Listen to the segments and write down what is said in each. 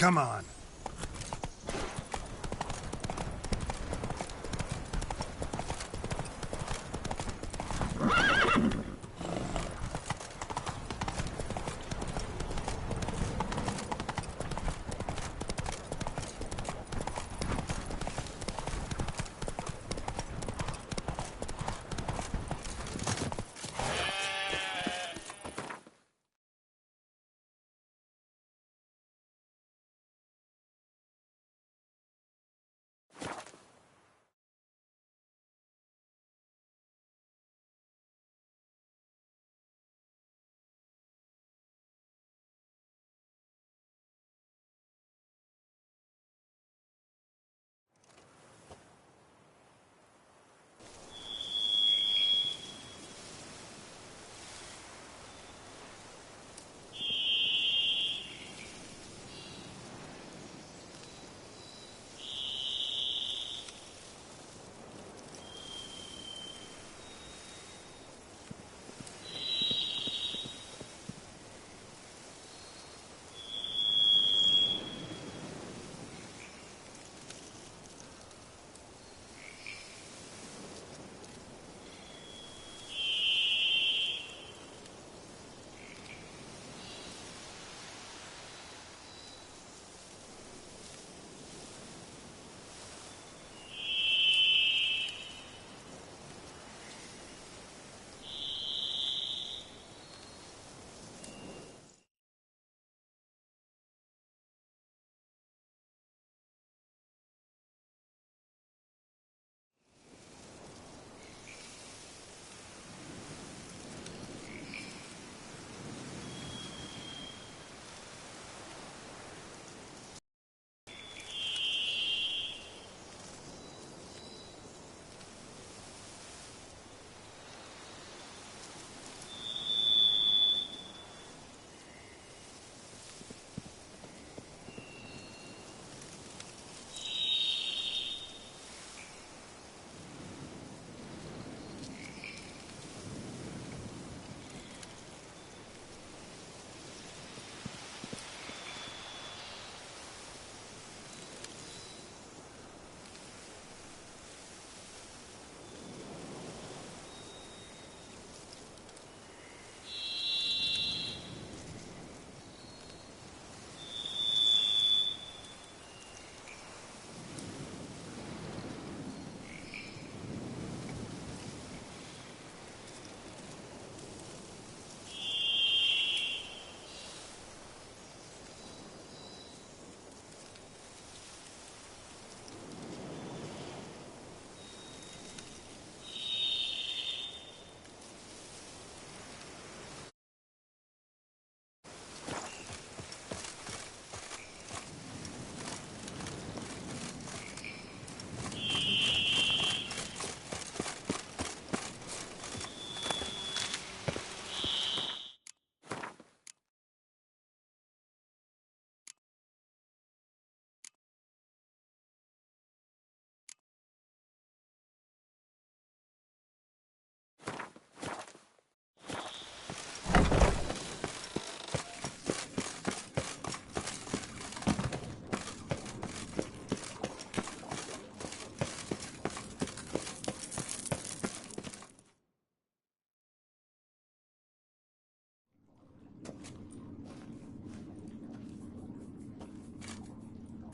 Come on.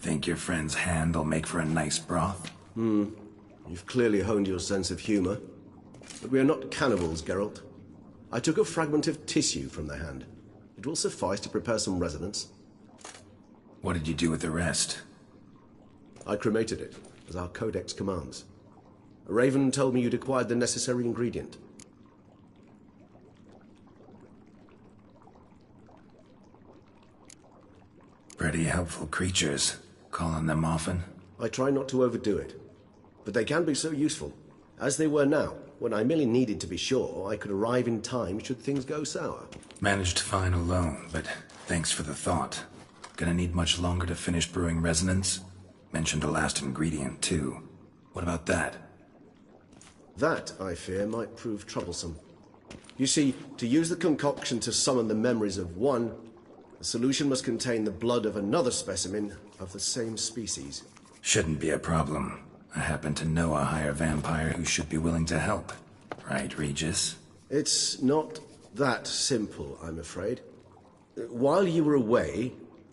Think your friend's hand will make for a nice broth? You've clearly honed your sense of humor. But we are not cannibals, Geralt. I took a fragment of tissue from the hand. It will suffice to prepare some resonance. What did you do with the rest? I cremated it, as our codex commands. A raven told me you'd acquired the necessary ingredient. Pretty helpful creatures. Call on them often? I try not to overdo it. But they can be so useful, as they were now, when I merely needed to be sure I could arrive in time should things go sour. Managed fine alone, but thanks for the thought. Gonna need much longer to finish brewing resonance? Mentioned a last ingredient, too. What about that? That, I fear, might prove troublesome. You see, to use the concoction to summon the memories of one, The solution must contain the blood of another specimen of the same species. Shouldn't be a problem. I happen to know a higher vampire who should be willing to help. Right, Regis? It's not that simple, I'm afraid. While you were away,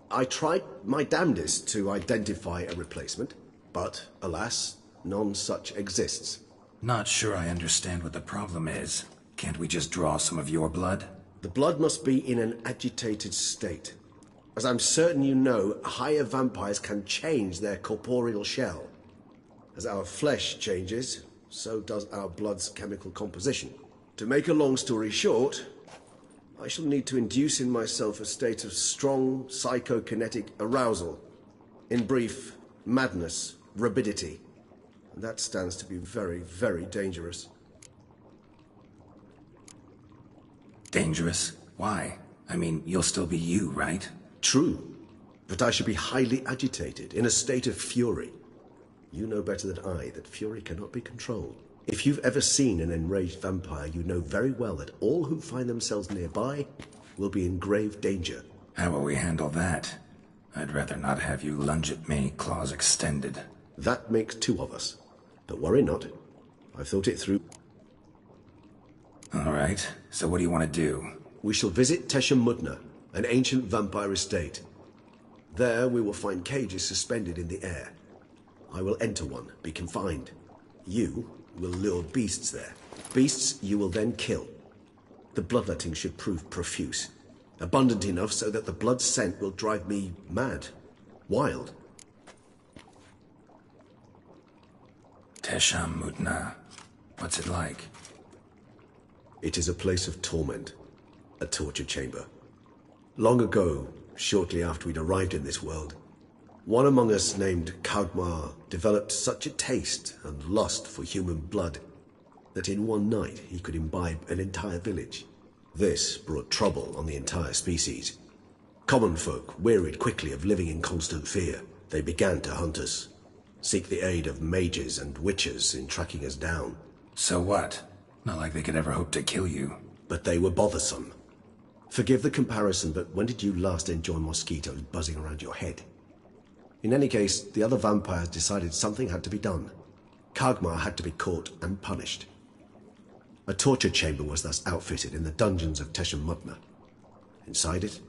I tried my damnedest to identify a replacement, but alas, none such exists. Not sure I understand what the problem is. Can't we just draw some of your blood? The blood must be in an agitated state. As I'm certain you know, higher vampires can change their corporeal shell. As our flesh changes, so does our blood's chemical composition. To make a long story short, I shall need to induce in myself a state of strong psychokinetic arousal. In brief, madness, rabidity. And that stands to be very, very dangerous. Dangerous? Why? I mean, you'll still be you, right? True, but I should be highly agitated, in a state of fury. You know better than I that fury cannot be controlled. If you've ever seen an enraged vampire, you know very well that all who find themselves nearby will be in grave danger. How will we handle that? I'd rather not have you lunge at me, claws extended. That makes two of us. But worry not. I've thought it through. All right, so what do you want to do? We shall visit Tesha Mudna, an ancient vampire estate. There we will find cages suspended in the air. I will enter one, be confined. You will lure beasts there. Beasts you will then kill. The bloodletting should prove profuse. Abundant enough so that the blood scent will drive me mad. Wild. Tesha Mudna. What's it like? It is a place of torment. A torture chamber. Long ago, shortly after we'd arrived in this world, one among us named Kagmar developed such a taste and lust for human blood that in one night he could imbibe an entire village. This brought trouble on the entire species. Common folk wearied quickly of living in constant fear. They began to hunt us, seek the aid of mages and witches in tracking us down. So what? Not like they could ever hope to kill you. But they were bothersome. Forgive the comparison, but when did you last enjoy mosquitoes buzzing around your head? In any case, the other vampires decided something had to be done. Kagmar had to be caught and punished. A torture chamber was thus outfitted in the dungeons of Tesha Mudna. Inside it,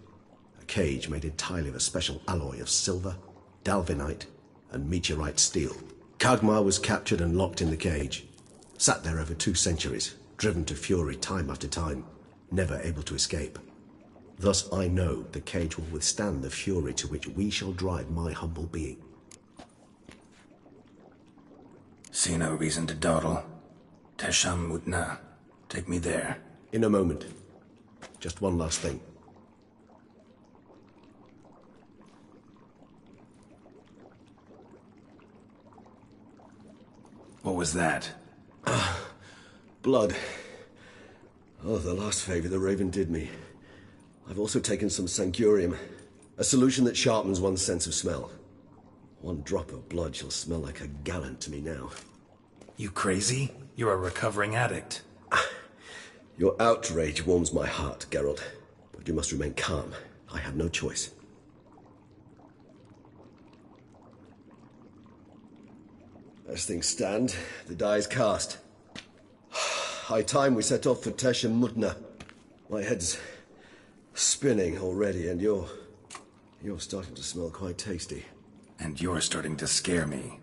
a cage made entirely of a special alloy of silver, dalvinite, and meteorite steel. Kagmar was captured and locked in the cage. Sat there over 2 centuries, driven to fury time after time, never able to escape. Thus I know the cage will withstand the fury to which we shall drive my humble being. See no reason to dawdle. Tesha Mudna. Take me there. In a moment. Just one last thing. What was that? Blood. Oh, the last favor the Raven did me. I've also taken some Sangurium, a solution that sharpens one's sense of smell. 1 drop of blood shall smell like a gallon to me now. You crazy? You're a recovering addict. Your outrage warms my heart, Geralt. But you must remain calm. I have no choice. As things stand, the die is cast. High time we set off for Tesha Mudna. My head's spinning already, and you're starting to smell quite tasty. And you're starting to scare me.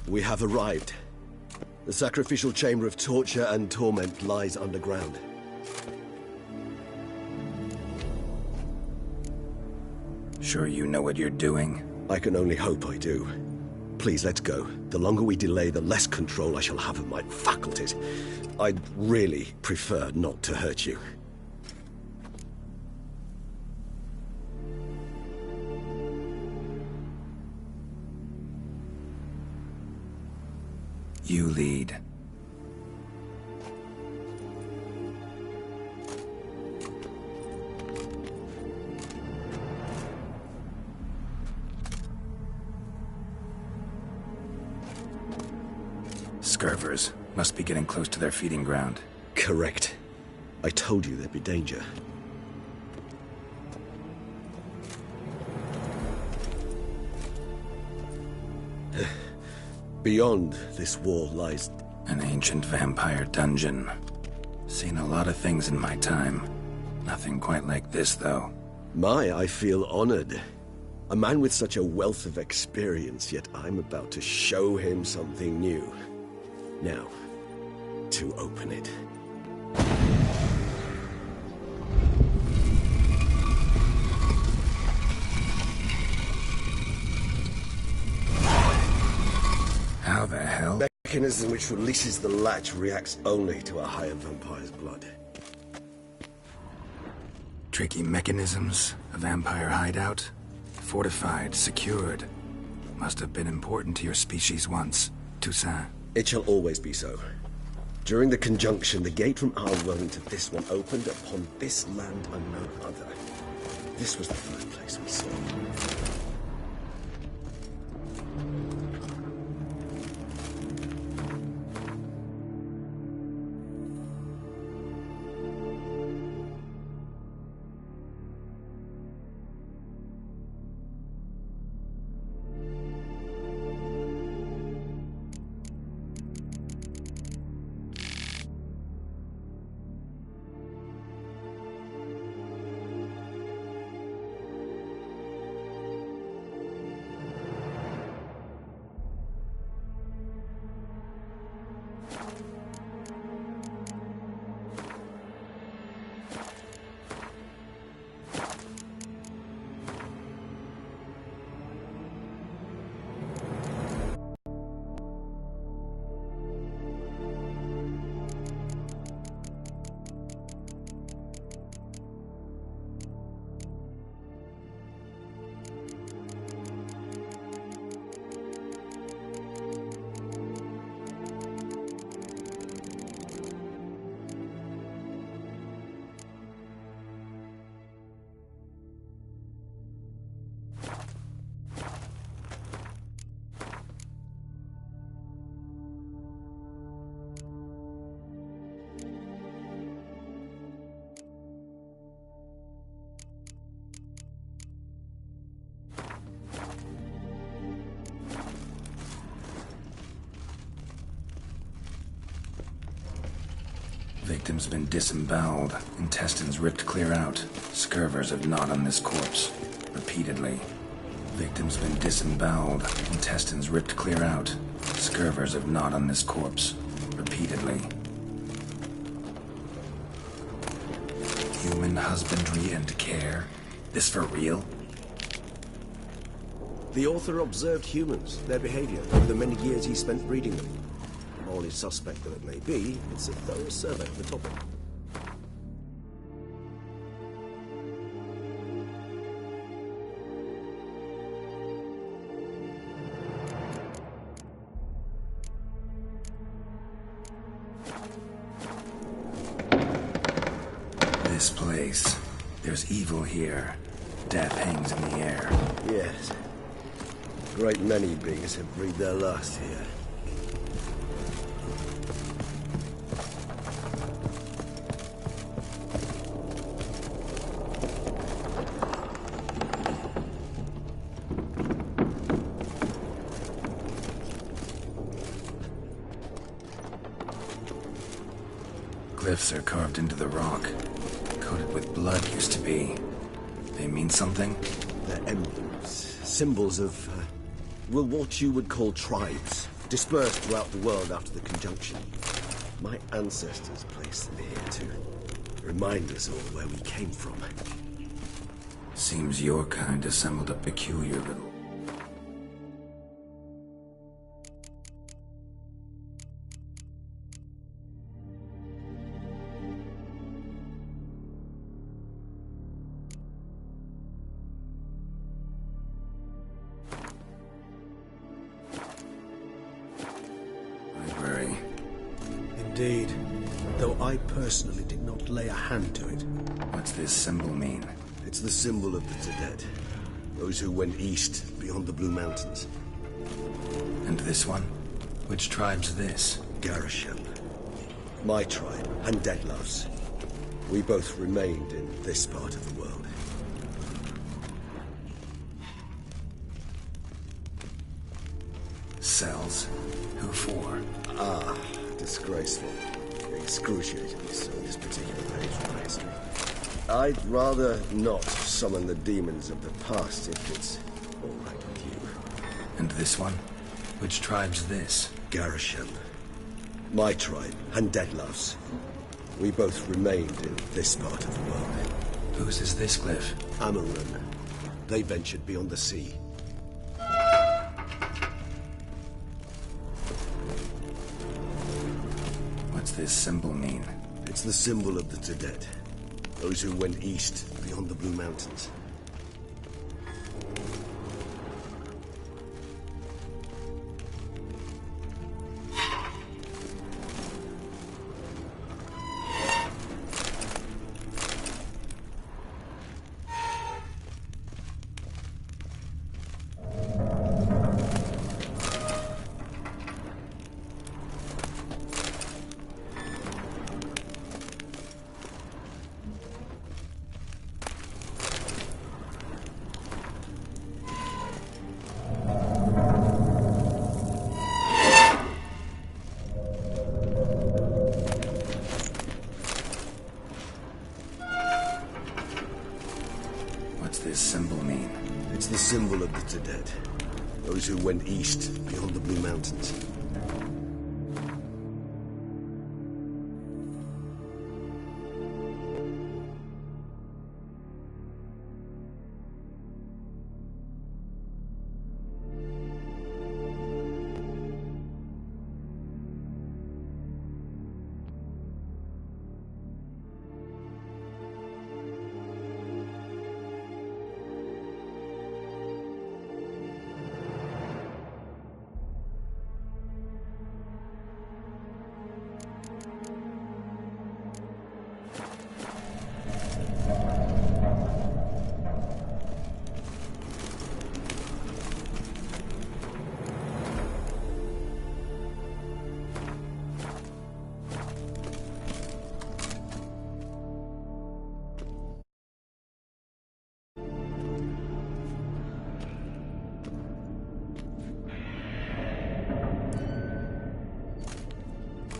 We have arrived. The sacrificial chamber of torture and torment lies underground. Sure you know what you're doing? I can only hope I do. Please, let's go. The longer we delay, the less control I shall have of my faculties. I'd really prefer not to hurt you. You lead. Scurvers must be getting close to their feeding ground. Correct. I told you there'd be danger. Beyond this wall lies... An ancient vampire dungeon. Seen a lot of things in my time. Nothing quite like this, though. I feel honored. A man with such a wealth of experience, yet I'm about to show him something new. Now, to open it. How the hell? The mechanism which releases the latch reacts only to a higher vampire's blood. Tricky mechanisms, a vampire hideout, fortified, secured. Must have been important to your species once, Toussaint. It shall always be so. During the conjunction, the gate from our world into this one opened upon this land and no other. This was the first place we saw. Victim's been disemboweled, intestines ripped clear out. Scurvers have gnawed on this corpse. Repeatedly. Victim's been disemboweled, intestines ripped clear out. Scurvers have gnawed on this corpse. Repeatedly. Human husbandry and care? This for real? The author observed humans, their behavior, over the many years he spent breeding them. Morally suspect that it may be, it's a thorough survey of the topic. This place. There's evil here. Death hangs in the air. Yes. A great many beings have breathed their last here. Glyphs are carved into the rock. Coated with blood used to be. They mean something? They're emblems, symbols of, well, what you would call tribes, dispersed throughout the world after the conjunction. My ancestors placed them here to remind us all where we came from. Seems your kind assembled a peculiar little... Indeed. Though I personally did not lay a hand to it. What's this symbol mean? It's the symbol of the Dead. Those who went east, beyond the Blue Mountains. And this one? Which tribe's this? Garisham. My tribe, and Dlc. We both remained in this part of the world. Cells? Who for? Ah, disgraceful. Excruciatingly so, this particular page of my history. I'd rather not summon the demons of the past if it's all right with you. And this one? Which tribe's this? Garisham. My tribe, and Dlc. We both remained in this part of the world. Whose is this cliff? Amarun. They ventured beyond the sea. What's this symbol mean? It's the symbol of the Dead. Those who went east, beyond the Blue Mountains. This symbol mean? It's the symbol of the Dead. Those who went east, beyond the Blue Mountains.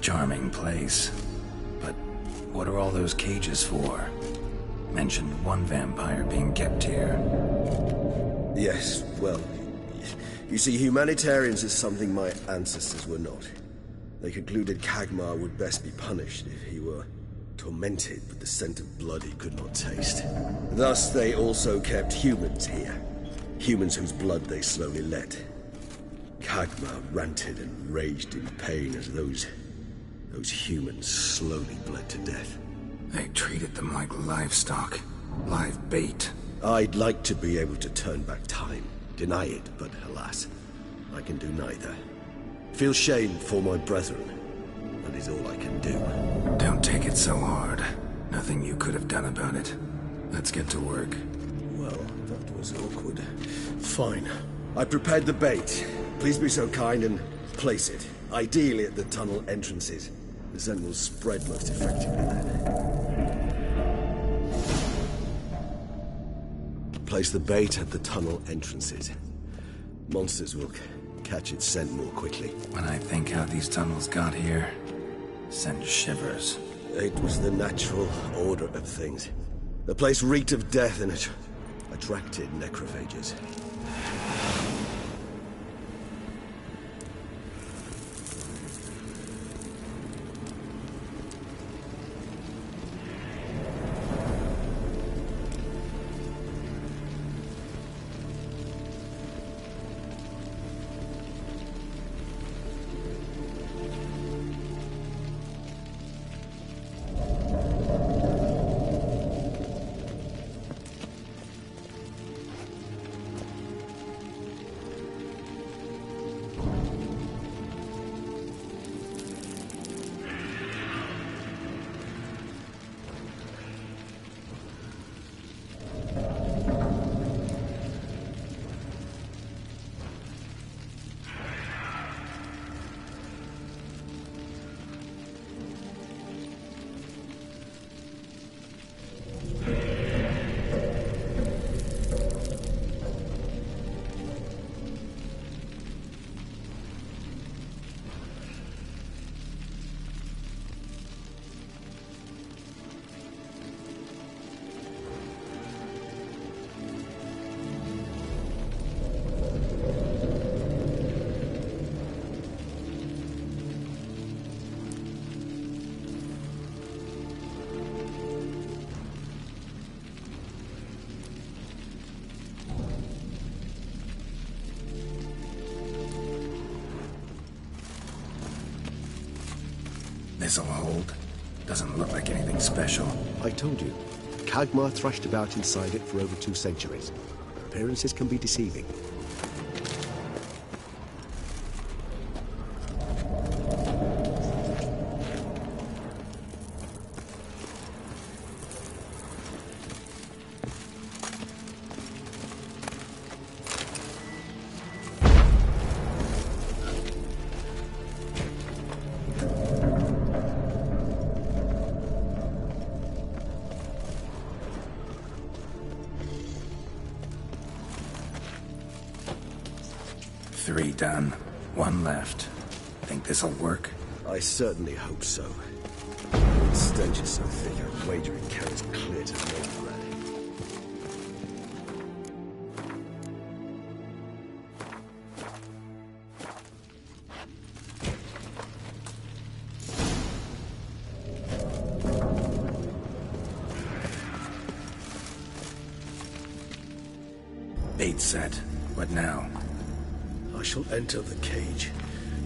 Charming place. But what are all those cages for? Mentioned one vampire being kept here. Yes, well, you see, humanitarians is something my ancestors were not. They concluded Kagmar would best be punished if he were tormented with the scent of blood he could not taste. Thus, they also kept humans here. Humans whose blood they slowly let. Kagmar ranted and raged in pain as those humans slowly bled to death. They treated them like livestock. Live bait. I'd like to be able to turn back time. Deny it, but alas, I can do neither. Feel shame for my brethren. That is all I can do. Don't take it so hard. Nothing you could have done about it. Let's get to work. Well, that was awkward. Fine. I prepared the bait. Please be so kind and place it. Ideally at the tunnel entrances. The scent will spread most effectively then. Place the bait at the tunnel entrances. Monsters will catch its scent more quickly. When I think how these tunnels got here, send shivers. It was the natural order of things. The place reeked of death and it attracted necrophages. this'll hold? Doesn't look like anything special. I told you. Kagmar thrashed about inside it for over 2 centuries. Appearances can be deceiving. Three done. One left. Think this'll work? I certainly hope so. The stench is so thick, I wager it carries clear to Novigrad. Bait set. What now? I shall enter the cage.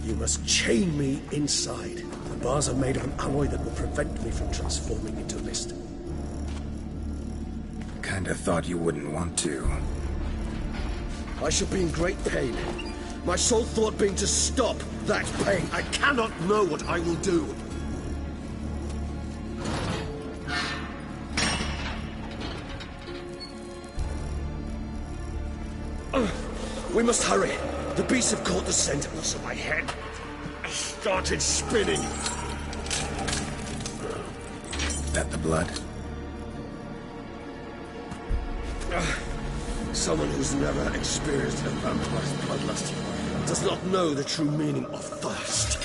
You must chain me inside. The bars are made of an alloy that will prevent me from transforming into mist. Kinda thought you wouldn't want to. I shall be in great pain. My sole thought being to stop that pain. I cannot know what I will do. We must hurry. The beasts have caught the scent and also my head. I started spinning. That the blood? Someone who's never experienced a vampire's bloodlust does not know the true meaning of thirst.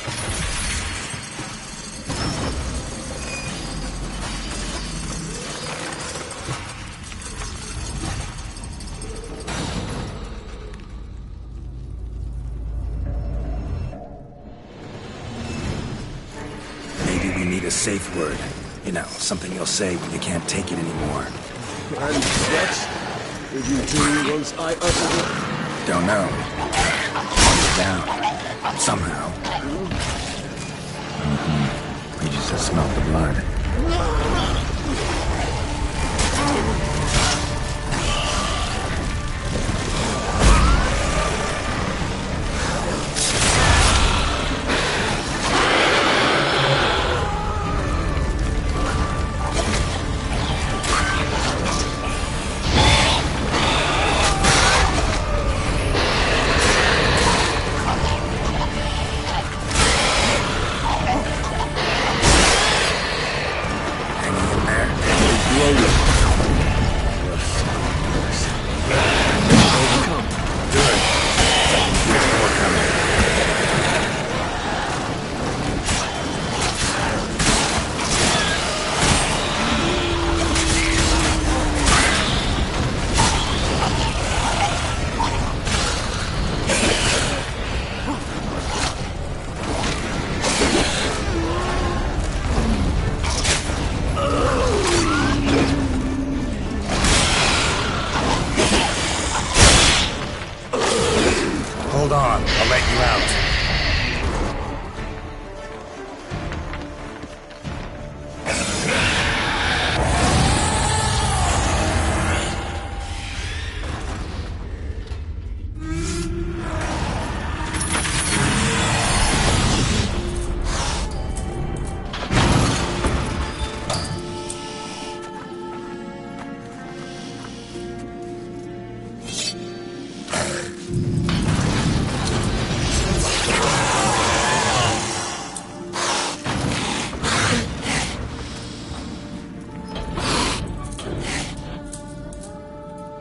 A safe word. You know, something you'll say when you can't take it anymore. And what would you do once I uttered it? Don't know. Down. Somehow. You just smelled the blood. Hold on, I'll let you out.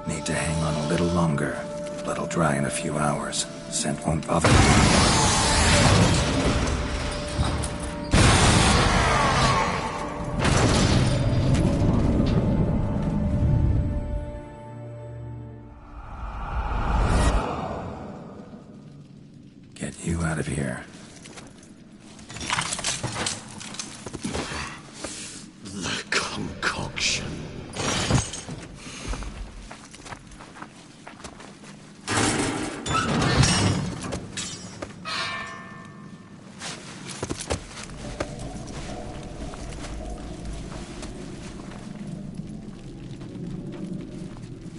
Need to hang on a little longer. Blood'll dry in a few hours. Scent won't bother me anymore. Get you out of here. The concoction.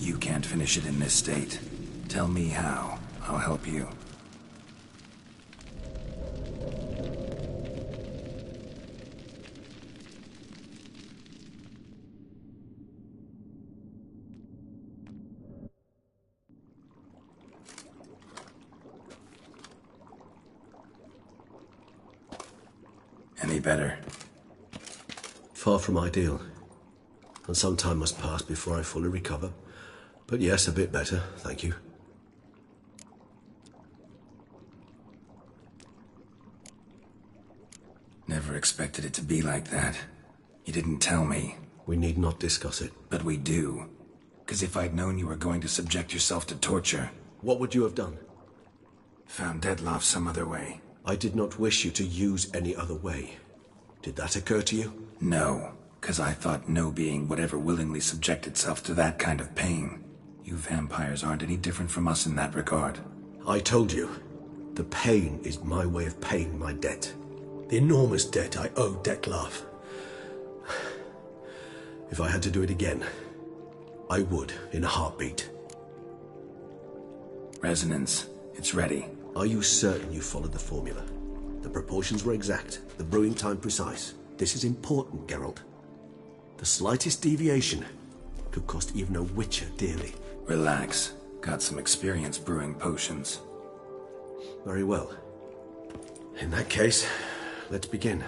You can't finish it in this state. Tell me how. I'll help you. Any better? Far from ideal. And some time must pass before I fully recover. But yes, a bit better, thank you. Never expected it to be like that. You didn't tell me. We need not discuss it. But we do. Because if I'd known you were going to subject yourself to torture... What would you have done? Found Dlc some other way. I did not wish you to use any other way. Did that occur to you? No, because I thought no being would ever willingly subject itself to that kind of pain. You vampires aren't any different from us in that regard. I told you, the pain is my way of paying my debt. The enormous debt I owe Dlc. If I had to do it again, I would, in a heartbeat. Resonance, it's ready. Are you certain you followed the formula? The proportions were exact, the brewing time precise. This is important, Geralt. The slightest deviation could cost even a witcher dearly. Relax. Got some experience brewing potions. Very well. In that case, let's begin.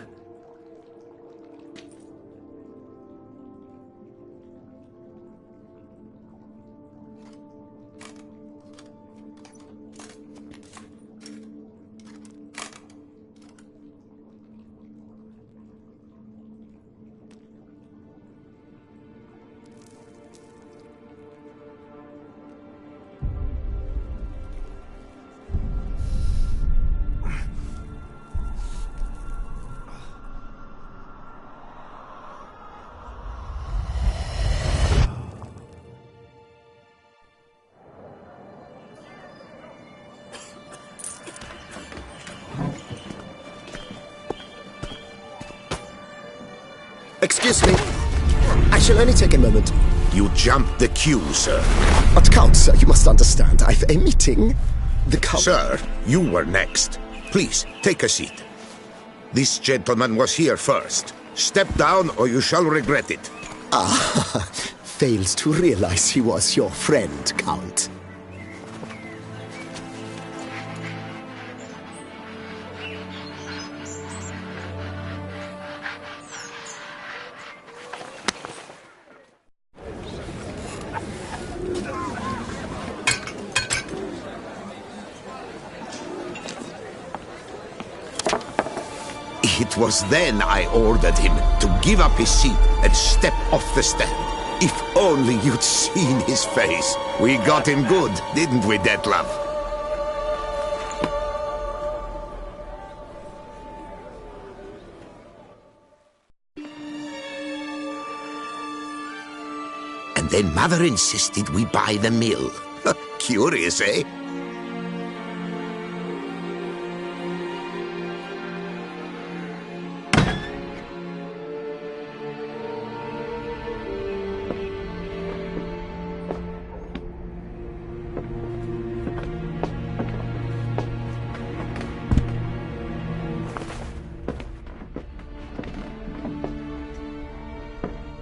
Excuse me. I shall only take a moment. You jumped the queue, sir. But Count, sir, you must understand. I've a meeting. The Count... Sir, you were next. Please, take a seat. This gentleman was here first. Step down or you shall regret it. Ah, fails to realize he was your friend, Count. It was then I ordered him to give up his seat and step off the stand. If only you'd seen his face. We got him good, didn't we, Dlc? And then Mother insisted we buy the mill. Curious, eh?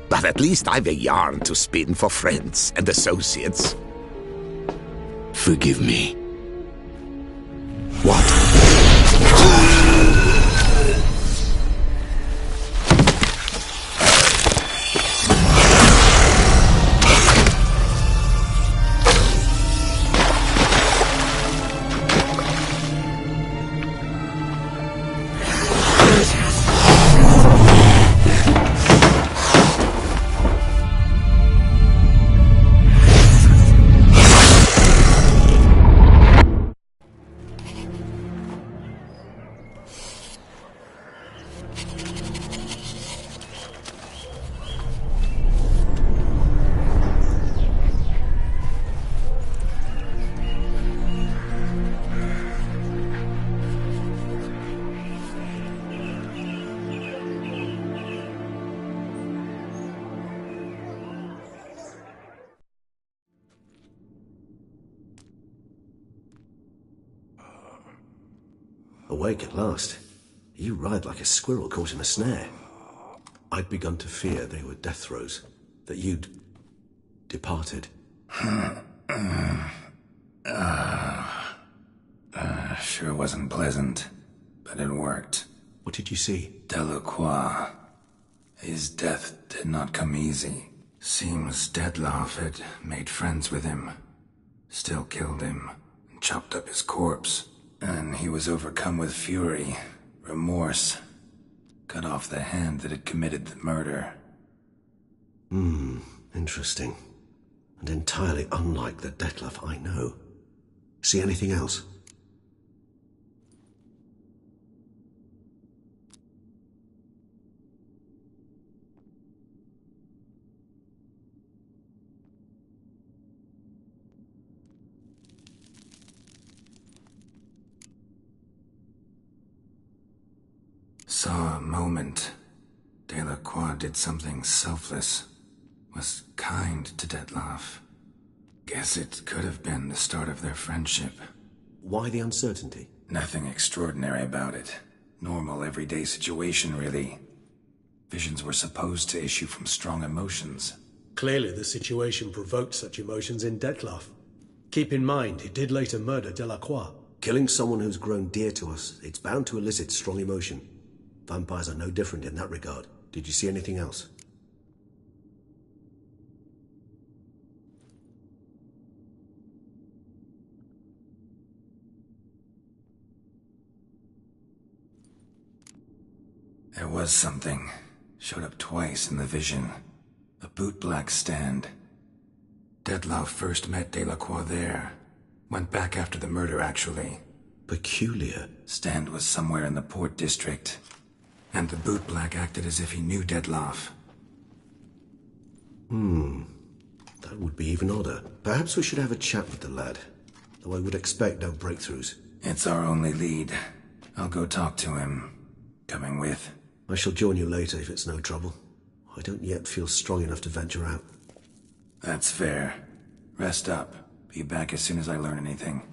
But at least I've a yarn to spin for friends and associates. Forgive me. What? Awake at last. You writhe like a squirrel caught in a snare. I'd begun to fear they were death throes, that you'd departed. Sure wasn't pleasant, but it worked. What did you see? Delacroix. His death did not come easy. Seems Detlef had made friends with him, still killed him, and chopped up his corpse. And he was overcome with fury, remorse, cut off the hand that had committed the murder. Interesting. And entirely unlike the Detlef I know. See anything else? Saw a moment. Delacroix did something selfless. Was kind to Detlef. Guess it could have been the start of their friendship. Why the uncertainty? Nothing extraordinary about it. Normal, everyday situation, really. Visions were supposed to issue from strong emotions. Clearly the situation provoked such emotions in Detlef. Keep in mind, he did later murder Delacroix. Killing someone who's grown dear to us, it's bound to elicit strong emotion. Vampires are no different in that regard. Did you see anything else? There was something. Showed up twice in the vision. A bootblack stand. Detlef first met Delacroix there. Went back after the murder, actually. Peculiar. Stand was somewhere in the Port District. And the bootblack acted as if he knew Detlef. That would be even odder. Perhaps we should have a chat with the lad. Though I would expect no breakthroughs. It's our only lead. I'll go talk to him. Coming with? I shall join you later if it's no trouble. I don't yet feel strong enough to venture out. That's fair. Rest up. Be back as soon as I learn anything.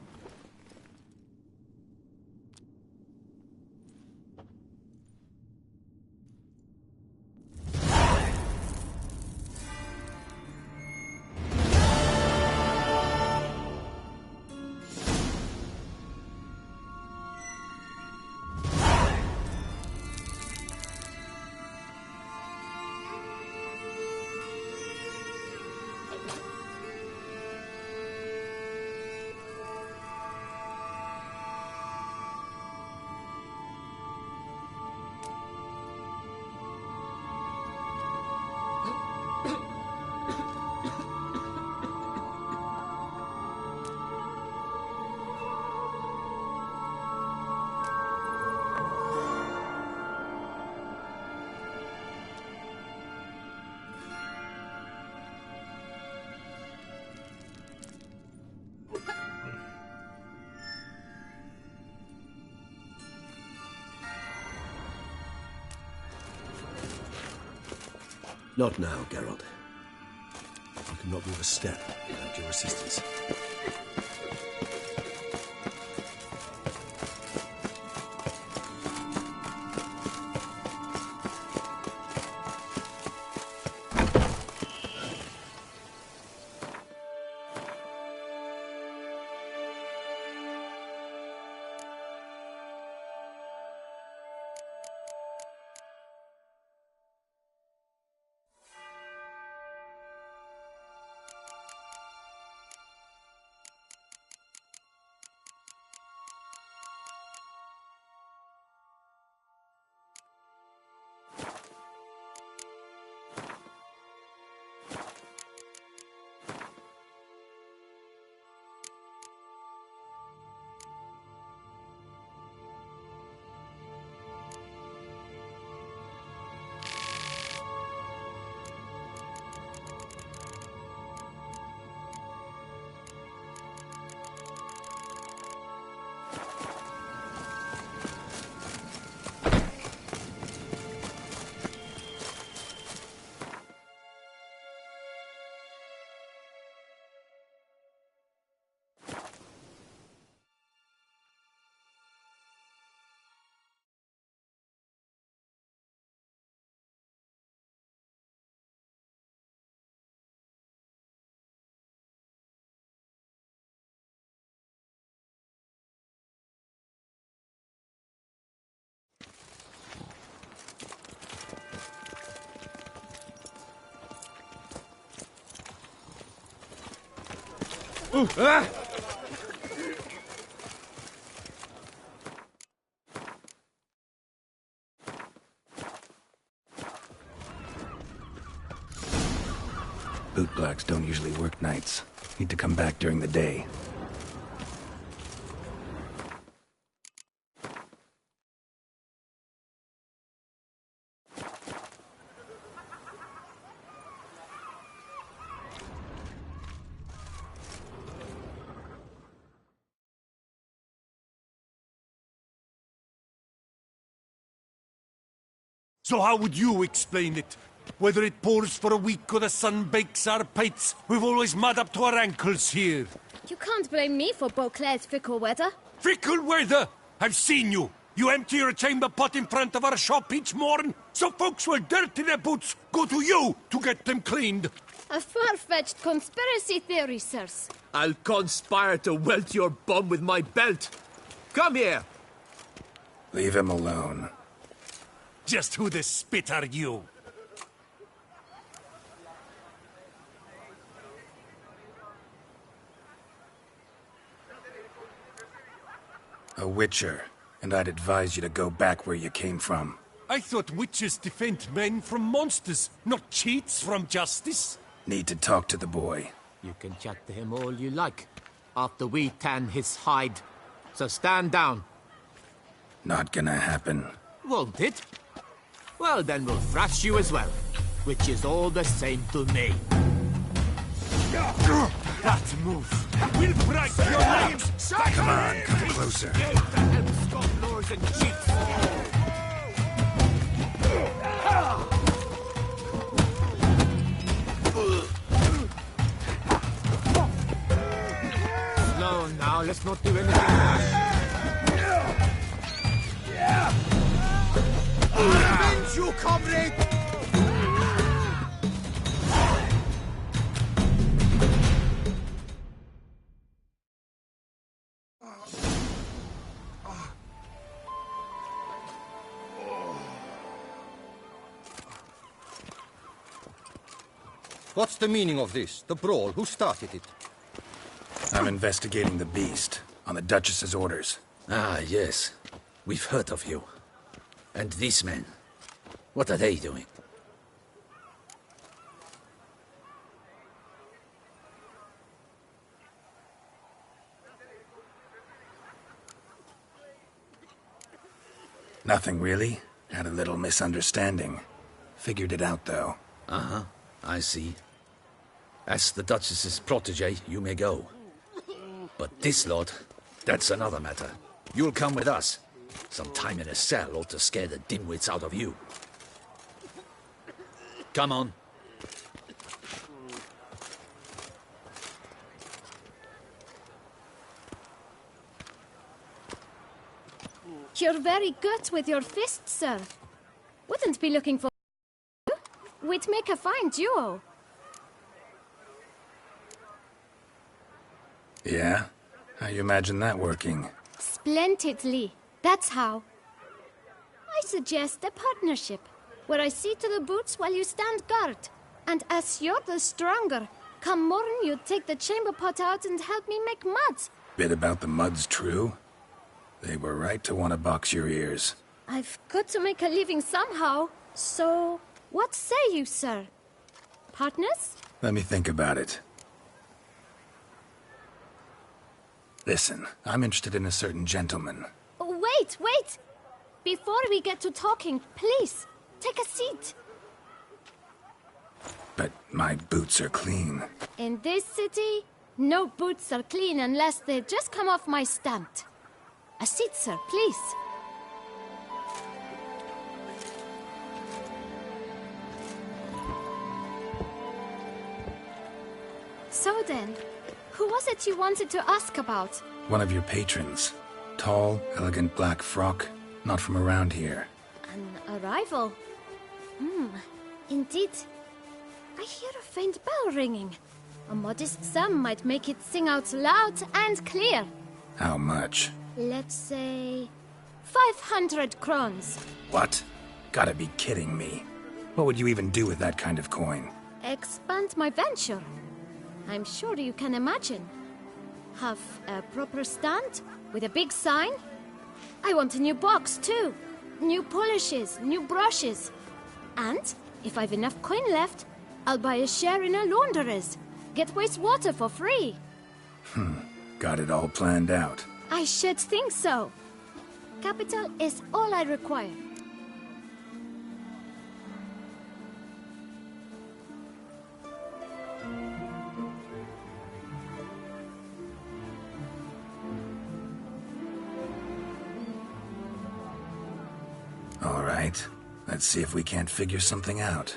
Not now, Geralt. I cannot move a step without your assistance. Bootblacks don't usually work nights. Need to come back during the day. So how would you explain it? Whether it pours for a week or the sun bakes our pates, we've always mud up to our ankles here. You can't blame me for Beauclair's fickle weather. Fickle weather! I've seen you! You empty your chamber pot in front of our shop each morn, so folks will dirty their boots, go to you to get them cleaned. A far-fetched conspiracy theory, sirs. I'll conspire to welt your bum with my belt. Come here! Leave him alone. Just who the spit are you? A witcher, and I'd advise you to go back where you came from. I thought witches defend men from monsters, not cheats from justice. Need to talk to the boy. You can chat to him all you like, after we tan his hide. So stand down. Not gonna happen. Won't it? Well, then we'll thrash you as well, which is all the same to me. That move will break your legs! Come on, come closer. Scofflaws and cheats. Slow now, let's not do anything rash. Revenge you, comrade! What's the meaning of this? The brawl? Who started it? I'm investigating the beast, on the Duchess's orders. Ah, yes. We've heard of you. And these men, what are they doing? Nothing really. Had a little misunderstanding. Figured it out, though. Uh-huh. I see. As the Duchess's protege, you may go. But this lot, that's another matter. You'll come with us. Some time in a cell ought to scare the dimwits out of you. Come on. You're very good with your fists, sir. Wouldn't be looking for you. We'd make a fine duo. Yeah? How you imagine that working? Splendidly. That's how. I suggest a partnership, where I see to the boots while you stand guard. And as you're the stronger, come morn you take the chamber pot out and help me make mud. Bit about the mud's true? They were right to want to box your ears. I've got to make a living somehow, so what say you, sir? Partners? Let me think about it. Listen, I'm interested in a certain gentleman. Wait! Before we get to talking, please, take a seat. But my boots are clean. In this city, no boots are clean unless they just come off my stamp. A seat, sir, please. So then, who was it you wanted to ask about? One of your patrons. Tall, elegant black frock. Not from around here. An arrival? Indeed. I hear a faint bell ringing. A modest sum might make it sing out loud and clear. How much? Let's say 500 crowns. What? Gotta be kidding me. What would you even do with that kind of coin? Expand my venture. I'm sure you can imagine. have a proper stand with a big sign. I want a new box too. New polishes, new brushes. And if I've enough coin left, I'll buy a share in a launderer's. Get wastewater for free. Got it all planned out. I should think so. Capital is all I require. All right. Let's see if we can't figure something out.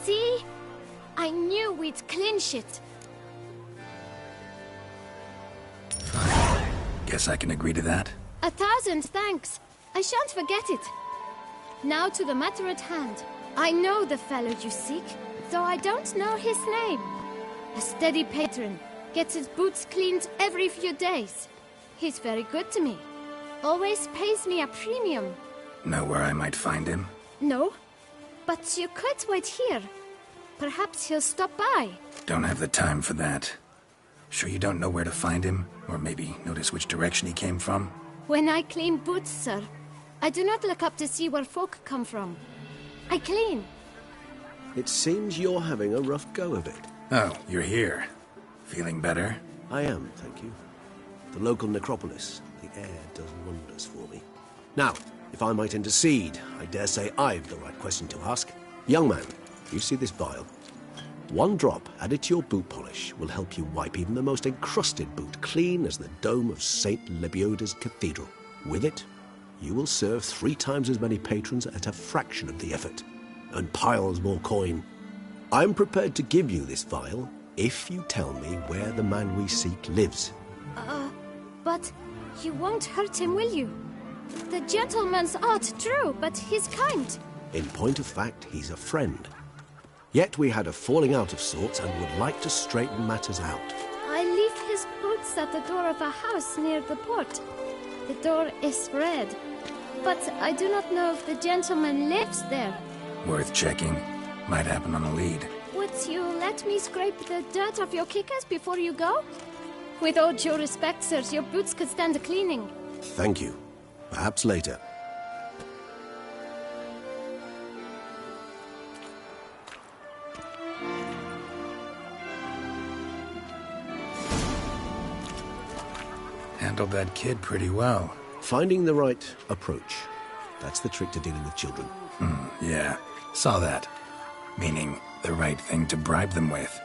See? I knew we'd clinch it. Guess I can agree to that. 1,000 thanks. I shan't forget it. Now to the matter at hand. I know the fellow you seek, though I don't know his name. A steady patron. Gets his boots cleaned every few days. He's very good to me. Always pays me a premium. Know where I might find him? No, but you could wait here. Perhaps he'll stop by. Don't have the time for that. Sure you don't know where to find him? Or maybe notice which direction he came from? When I clean boots, sir, I do not look up to see where folk come from. I clean. It seems you're having a rough go of it. Oh, you're here. Feeling better? I am, thank you. The local necropolis. The air does wonders for me. Now, if I might intercede, I dare say I've the right question to ask. Young man, you see this vial? One drop added to your boot polish will help you wipe even the most encrusted boot clean as the dome of St. Lebioda's Cathedral. With it, you will serve 3 times as many patrons at a fraction of the effort, and piles more coin. I'm prepared to give you this vial if you tell me where the man we seek lives. But you won't hurt him, will you? The gentleman's odd, true, but he's kind. In point of fact, he's a friend. Yet we had a falling out of sorts and would like to straighten matters out. I leave his boots at the door of a house near the port. The door is red, but I do not know if the gentleman lives there. Worth checking. Might happen on a lead. Would you let me scrape the dirt off your kickers before you go? With all due respect, sirs, your boots could stand a cleaning. Thank you. Perhaps later. Handled that kid pretty well. Finding the right approach. That's the trick to dealing with children. Yeah. Saw that. Meaning, the right thing to bribe them with.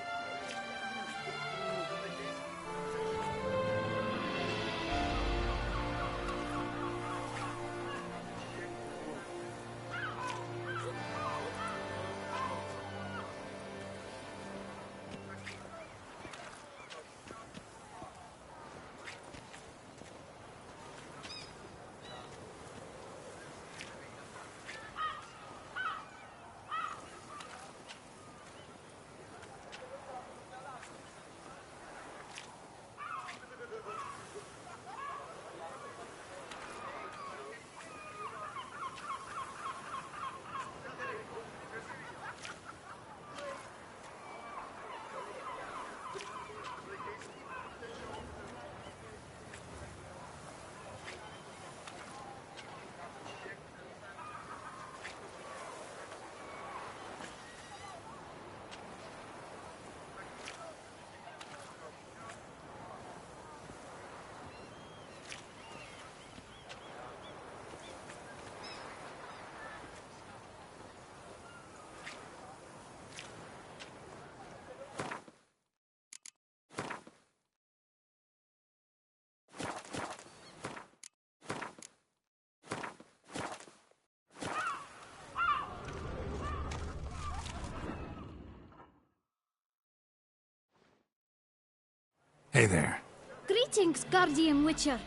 Hey there. Greetings, Guardian Witcher.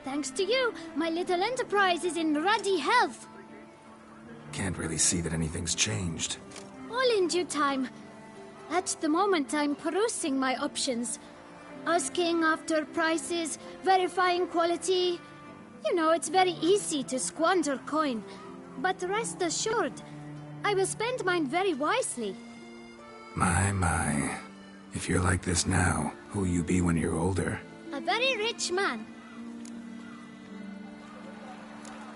Thanks to you, my little enterprise is in ruddy health. Can't really see that anything's changed. All in due time. At the moment, I'm perusing my options. Asking after prices, verifying quality. You know, it's very easy to squander coin. But rest assured, I will spend mine very wisely. My. If you're like this now, who'll you be when you're older? A very rich man.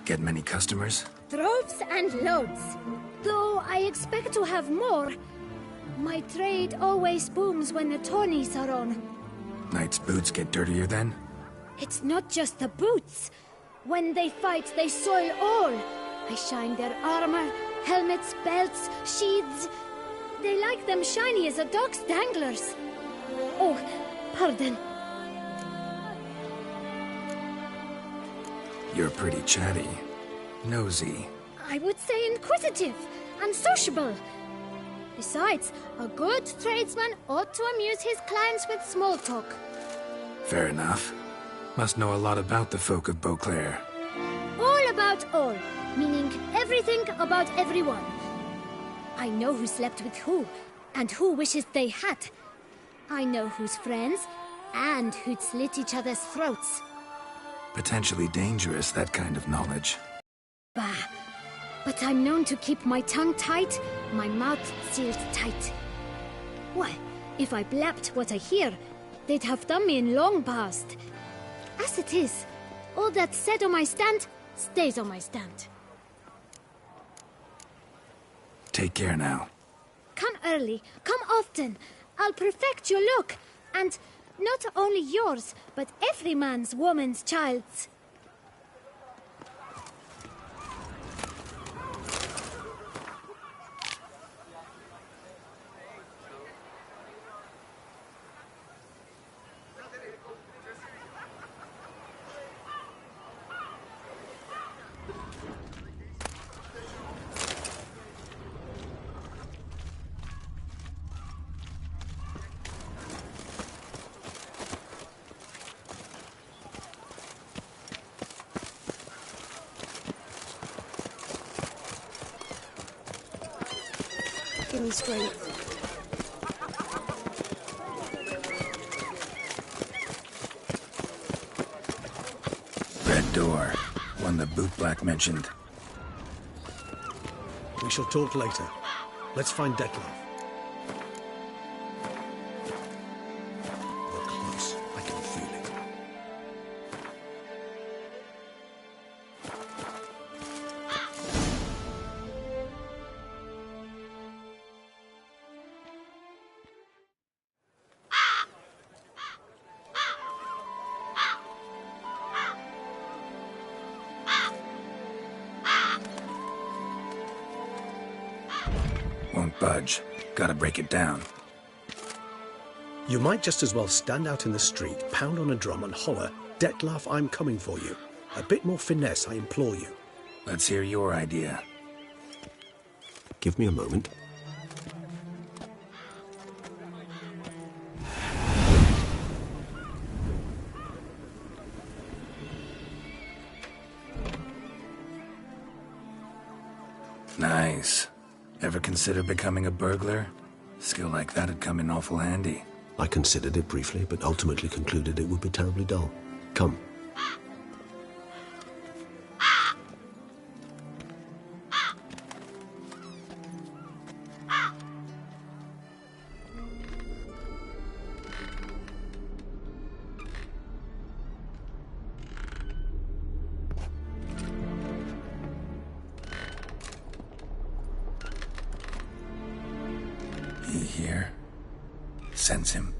Get many customers? Droves and loads. Though I expect to have more. My trade always booms when the tourneys are on. Knights' boots get dirtier then? It's not just the boots. When they fight, they soil all. I shine their armor, helmets, belts, sheaths. They like them shiny as a dog's danglers. Oh, pardon. You're pretty chatty. Nosy. I would say inquisitive and sociable. Besides, a good tradesman ought to amuse his clients with small talk. Fair enough. Must know a lot about the folk of Beauclair. All about all, meaning everything about everyone. I know who slept with who, and who wishes they had. I know who's friends, and who'd slit each other's throats. Potentially dangerous, that kind of knowledge. Bah. But I'm known to keep my tongue tight, my mouth sealed tight. Why, if I blabbed what I hear, they'd have done me in long past. As it is, all that's said on my stand stays on my stand. Take care now. Come early, come often. I'll perfect your look, and not only yours, but every man's, woman's, child's. Give me strength. Red door. One the bootblack mentioned. We shall talk later. Let's find Detlef. We're close. I can feel it. Won't budge. Gotta break it down. You might just as well stand out in the street, pound on a drum and holler, "Detlef, I'm coming for you." A bit more finesse, I implore you. Let's hear your idea. Give me a moment. Nice. Ever consider becoming a burglar? Skill like that'd come in awful handy. I considered it briefly, but ultimately concluded it would be terribly dull. Come. He here? Sense him?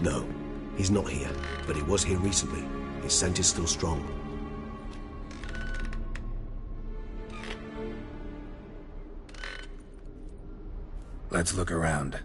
No, he's not here, but he was here recently. His scent is still strong. Let's look around.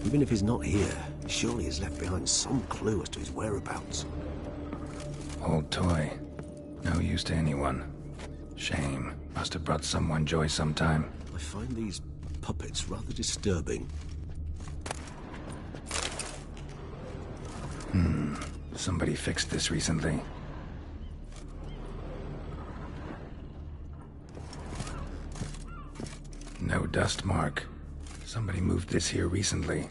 Even if he's not here, surely he's left behind some clue as to his whereabouts. Old toy. No use to anyone. Shame. Must have brought someone joy sometime. I find these puppets rather disturbing. Somebody fixed this recently. No dust mark. Somebody moved this here recently.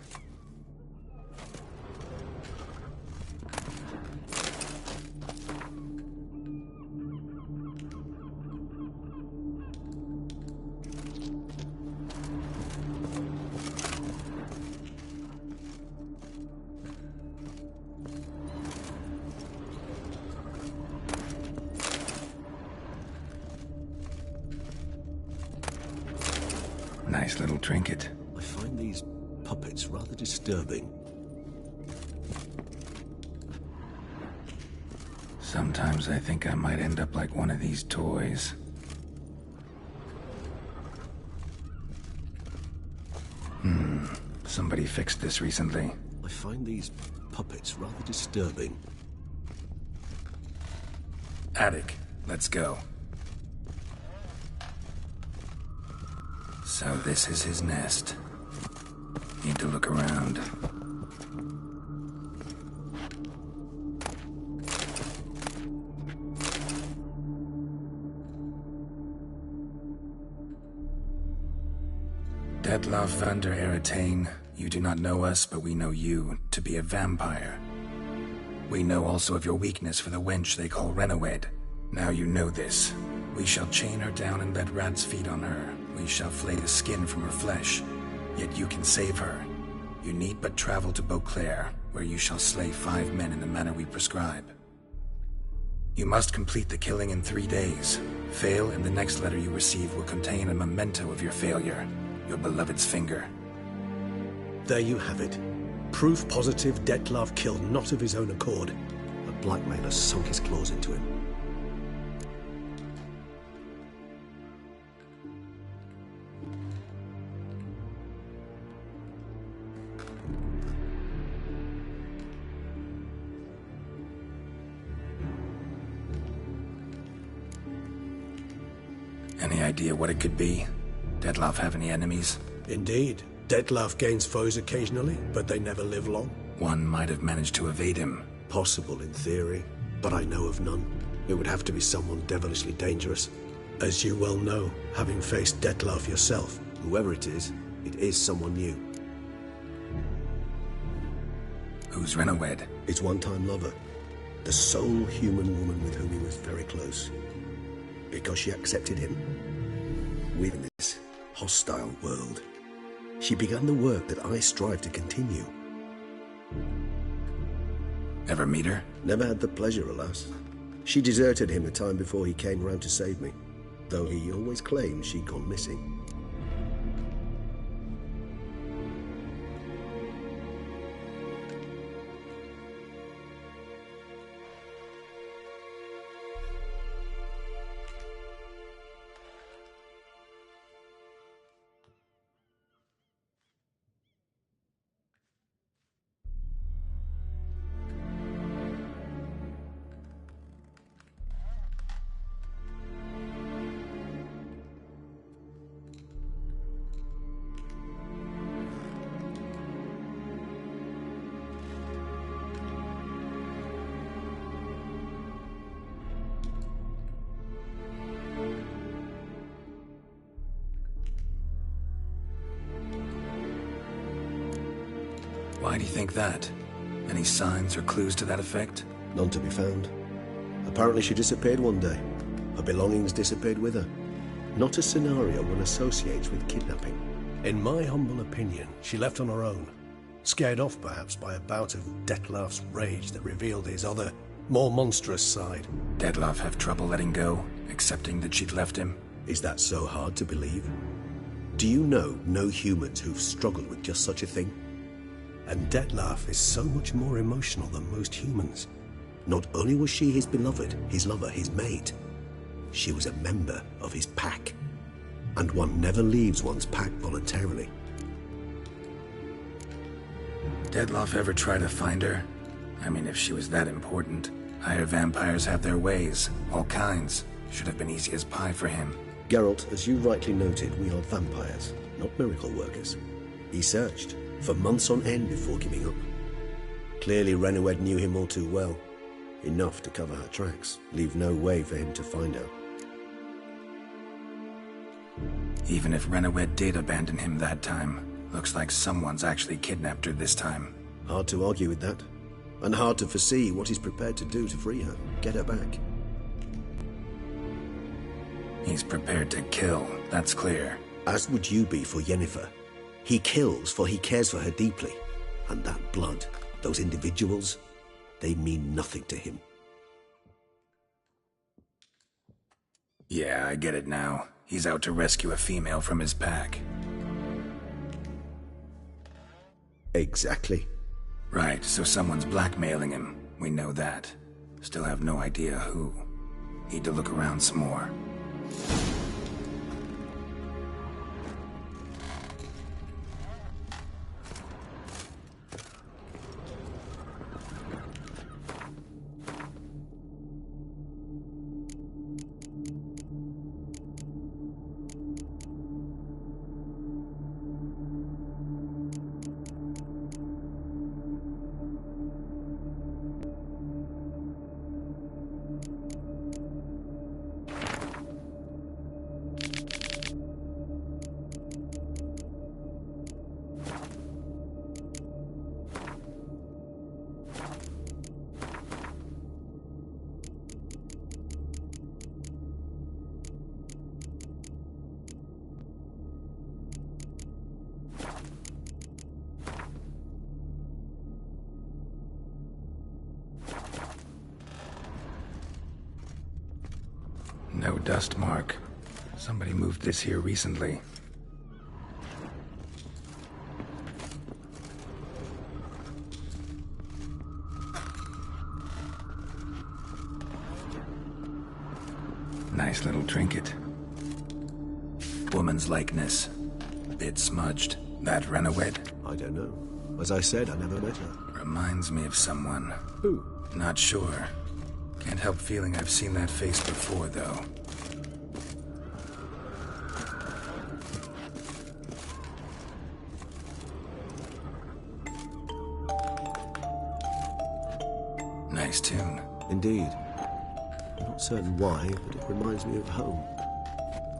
Nice little trinket. I find these puppets rather disturbing. Sometimes I think I might end up like one of these toys. Somebody fixed this recently. I find these puppets rather disturbing. Attic. Let's go. So this is his nest. Need to look around. Dlc van der Eretain, you do not know us, but we know you to be a vampire. We know also of your weakness for the wench they call Renowed. Now you know this. We shall chain her down and let rats feed on her. We shall flay the skin from her flesh. Yet you can save her. You need but travel to Beauclair, where you shall slay 5 men in the manner we prescribe. You must complete the killing in 3 days. Fail, and the next letter you receive will contain a memento of your failure. Your beloved's finger. There you have it. Proof positive Dlc killed not of his own accord. A blackmailer sunk his claws into him. Any idea what it could be? Dlc have any enemies? Indeed. Dlc gains foes occasionally, but they never live long. One might have managed to evade him. Possible in theory, but I know of none. It would have to be someone devilishly dangerous. As you well know, having faced Dlc yourself. Whoever it is someone new. Who's Renowed? His one-time lover. The sole human woman with whom he was very close. Because she accepted him. Within this hostile world, she began the work that I strive to continue. Ever meet her? Never had the pleasure, alas. She deserted him a time before he came round to save me, though he always claimed she'd gone missing. Why do you think that? Any signs or clues to that effect? None to be found. Apparently she disappeared one day. Her belongings disappeared with her. Not a scenario one associates with kidnapping. In my humble opinion, she left on her own. Scared off, perhaps, by a bout of Dlc's rage that revealed his other, more monstrous side. Dlc have trouble letting go, accepting that she'd left him? Is that so hard to believe? Do you know no humans who've struggled with just such a thing? And Dlc is so much more emotional than most humans. Not only was she his beloved, his lover, his mate, she was a member of his pack. And one never leaves one's pack voluntarily. Dettlaff ever try to find her? I mean, if she was that important. Higher vampires have their ways, all kinds. Should have been easy as pie for him. Geralt, as you rightly noted, we are vampires, not miracle workers. He searched for months on end before giving up. Clearly Renawed knew him all too well. Enough to cover her tracks, leave no way for him to find her. Even if Renawed did abandon him that time, looks like someone's actually kidnapped her this time. Hard to argue with that. And hard to foresee what he's prepared to do to free her, get her back. He's prepared to kill, that's clear. As would you be for Yennefer. He kills for he cares for her deeply. And that blood, those individuals, they mean nothing to him. Yeah, I get it now. He's out to rescue a female from his pack. Exactly. Right, so someone's blackmailing him. We know that. Still have no idea who. Need to look around some more. No dust mark. Somebody moved this here recently. Nice little trinket. Woman's likeness. Bit smudged. That Renawed? I don't know. As I said, I never met her. Reminds me of someone. Who? Not sure. Can't help feeling I've seen that face before, though. Nice tune. Indeed. I'm not certain why, but it reminds me of home.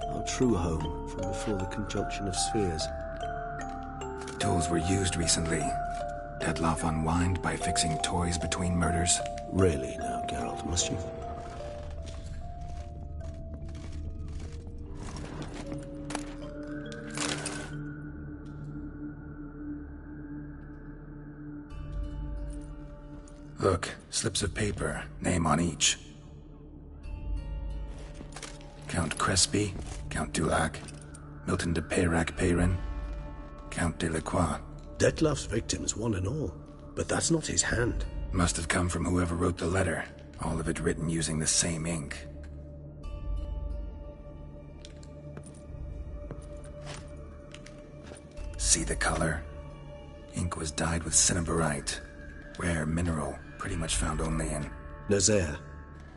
Our true home from before the conjunction of spheres. Tools were used recently. Dettlaff unwind by fixing toys between murders. Really now, Geralt, must you? Look, slips of paper, name on each. Count Crespi, Count Dulac, Milton de Peyrac-Peyrin, Count Delacroix. Dettlaff's victims, one and all. But that's not his hand. Must have come from whoever wrote the letter. All of it written using the same ink. See the color? Ink was dyed with cinnabarite. Rare mineral, pretty much found only in Nazaire.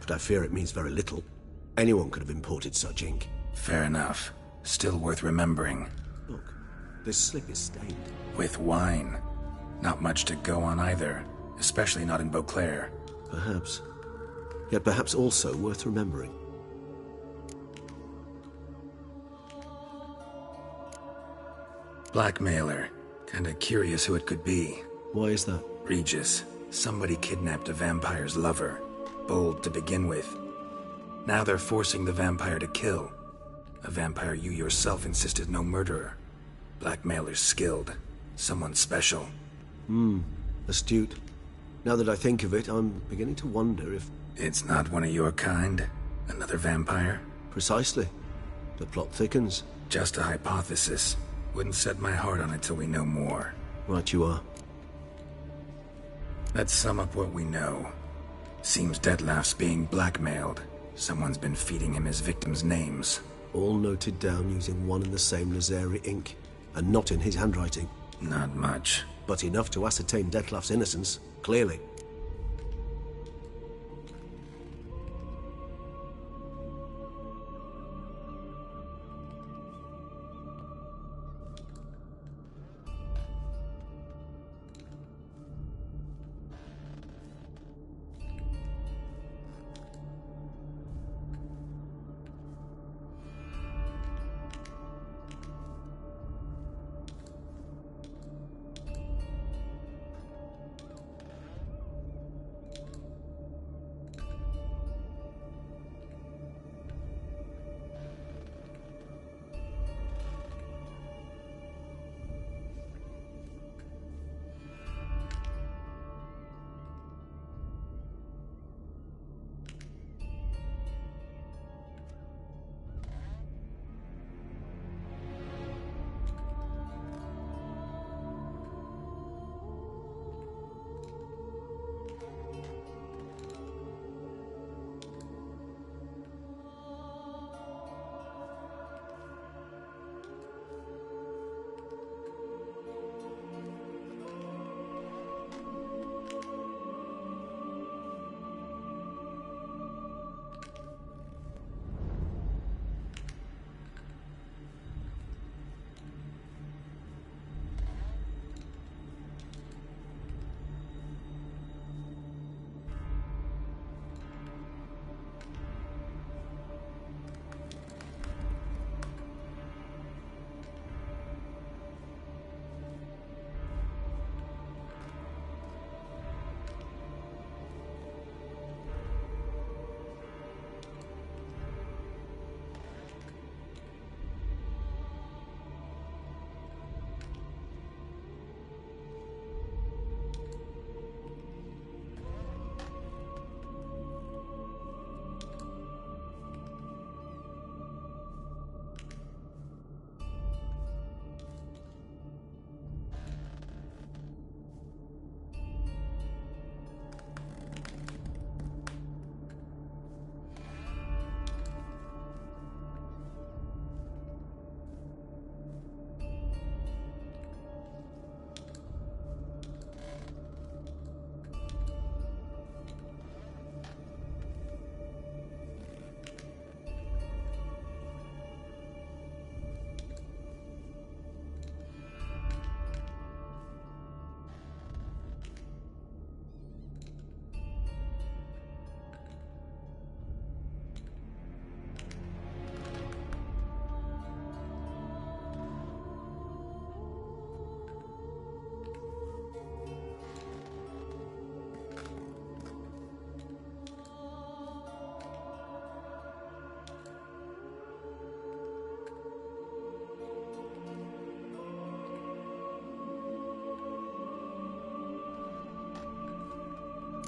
But I fear it means very little. Anyone could have imported such ink. Fair enough. Still worth remembering. Look, this slip is stained. With wine. Not much to go on either. Especially not in Beauclair. Perhaps. Yet perhaps also worth remembering. Blackmailer. Kinda curious who it could be. Why is that? Regis. Somebody kidnapped a vampire's lover. Bold to begin with. Now they're forcing the vampire to kill. A vampire you yourself insisted no murderer. Blackmailer's skilled. Someone special. Astute. Now that I think of it, I'm beginning to wonder if... It's not one of your kind? Another vampire? Precisely. The plot thickens. Just a hypothesis. Wouldn't set my heart on it till we know more. Right you are. Let's sum up what we know. Seems Dettlaff's being blackmailed. Someone's been feeding him his victims' names. All noted down using one and the same Nazari ink. And not in his handwriting. Not much. But enough to ascertain Detlef's innocence, clearly.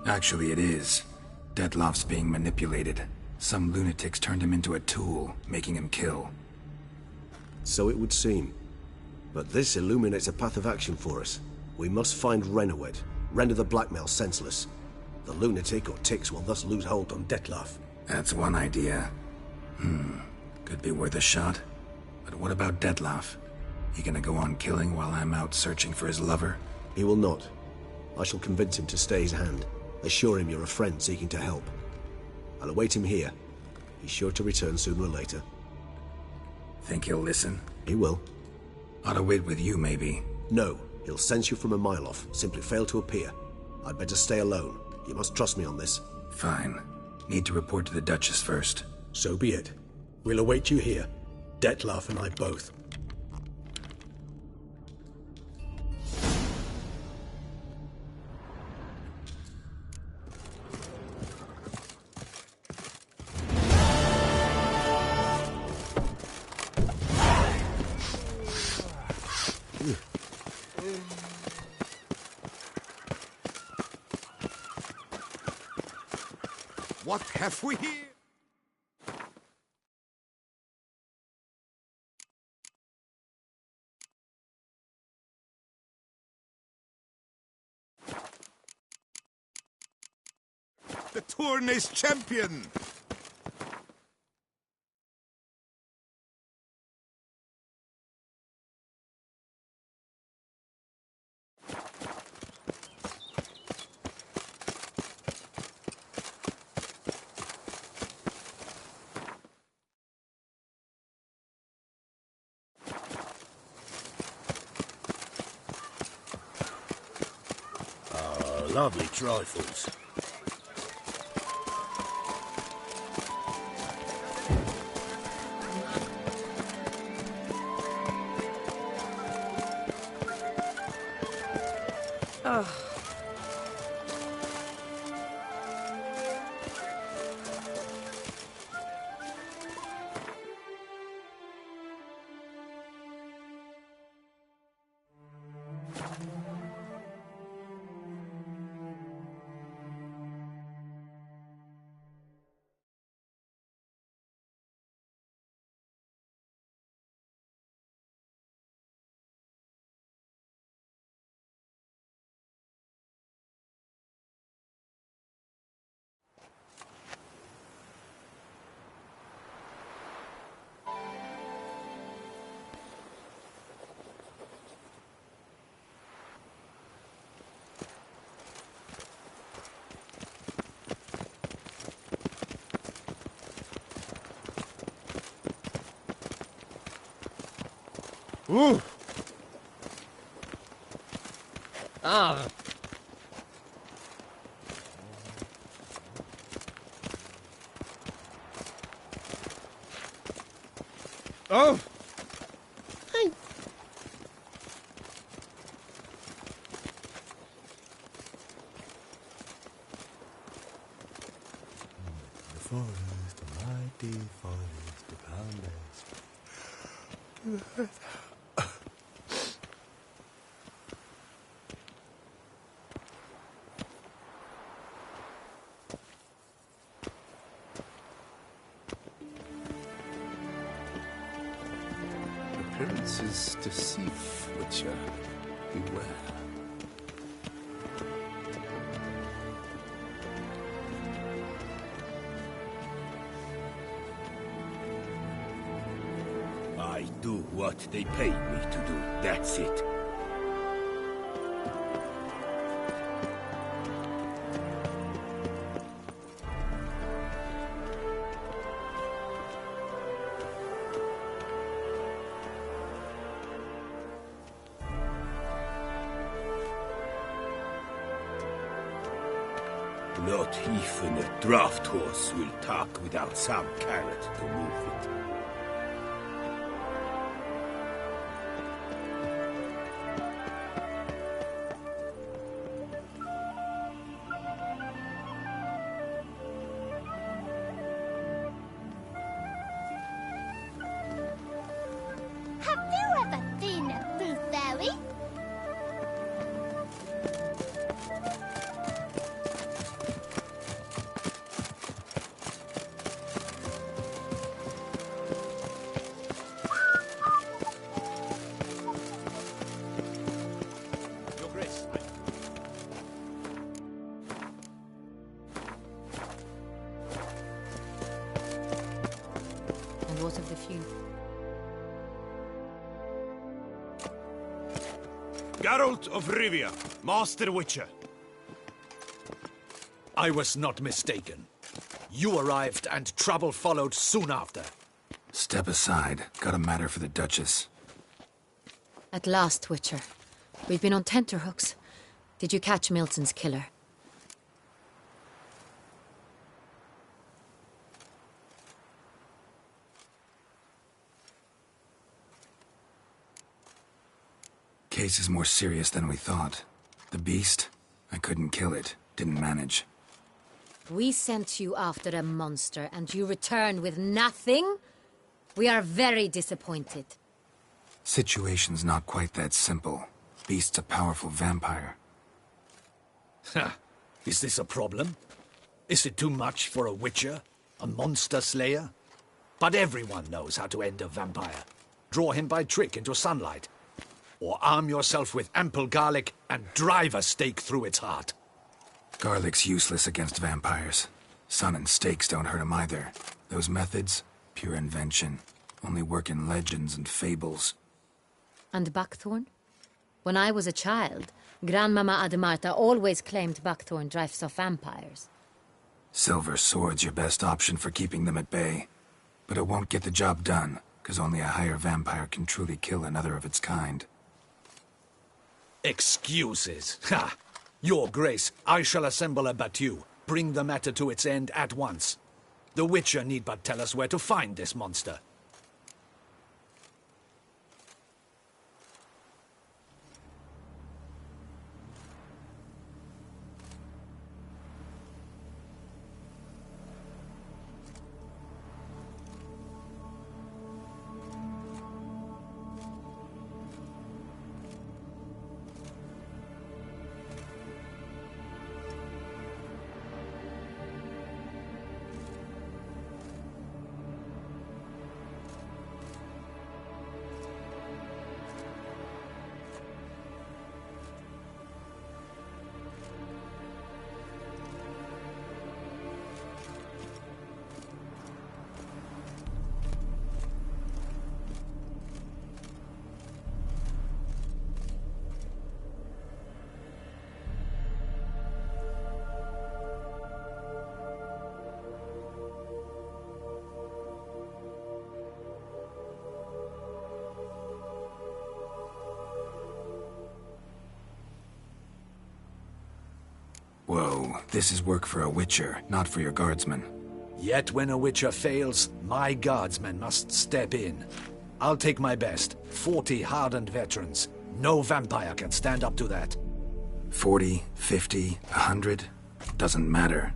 Actually, it is. Detlef's being manipulated. Some lunatics turned him into a tool, making him kill. So it would seem. But this illuminates a path of action for us. We must find Renowed, render the blackmail senseless. The lunatic or ticks will thus lose hold on Detlef. That's one idea. Could be worth a shot. But what about Detlef? He gonna go on killing while I'm out searching for his lover? He will not. I shall convince him to stay his hand. Assure him you're a friend seeking to help. I'll await him here. He's sure to return sooner or later. Think he'll listen? He will. Ought to wait with you, maybe. No, he'll sense you from a mile off. Simply fail to appear. I'd better stay alone. You must trust me on this. Fine. Need to report to the Duchess first. So be it. We'll await you here. Detlef and I both. What have we here? The Tournay's champion! Lovely trifles. Ooh! Ah! Oh! Hey! The forest, the mighty forest, the boundless. Appearances deceive, Witcher. Beware. I do what they paid me to do, that's it. Not even a draft horse will talk without some carrot to move it. Have you ever seen a tooth fairy? Your Grace. And what of the few? Geralt of Rivia, Master Witcher. I was not mistaken. You arrived and trouble followed soon after. Step aside. Got a matter for the Duchess. At last, Witcher. We've been on tenterhooks. Did you catch Milton's killer? Case is more serious than we thought. The beast? I couldn't kill it. Didn't manage. We sent you after a monster, and you returned with nothing? We are very disappointed. Situation's not quite that simple. Beast's a powerful vampire. Ha! Is this a problem? Is it too much for a Witcher? A monster slayer? But everyone knows how to end a vampire. Draw him by trick into sunlight. Or arm yourself with ample garlic and drive a stake through its heart. Garlic's useless against vampires. Sun and stakes don't hurt him either. Those methods, pure invention. Only work in legends and fables. And buckthorn? When I was a child, Grandmama Ademarta always claimed buckthorn drives off vampires. Silver sword's your best option for keeping them at bay. But it won't get the job done, because only a higher vampire can truly kill another of its kind. Excuses. Ha! Your Grace, I shall assemble a battue. Bring the matter to its end at once. The Witcher need but tell us where to find this monster. Whoa, this is work for a Witcher, not for your guardsmen. Yet when a Witcher fails, my guardsmen must step in. I'll take my best. 40 hardened veterans. No vampire can stand up to that. 40, 50, 100? Doesn't matter.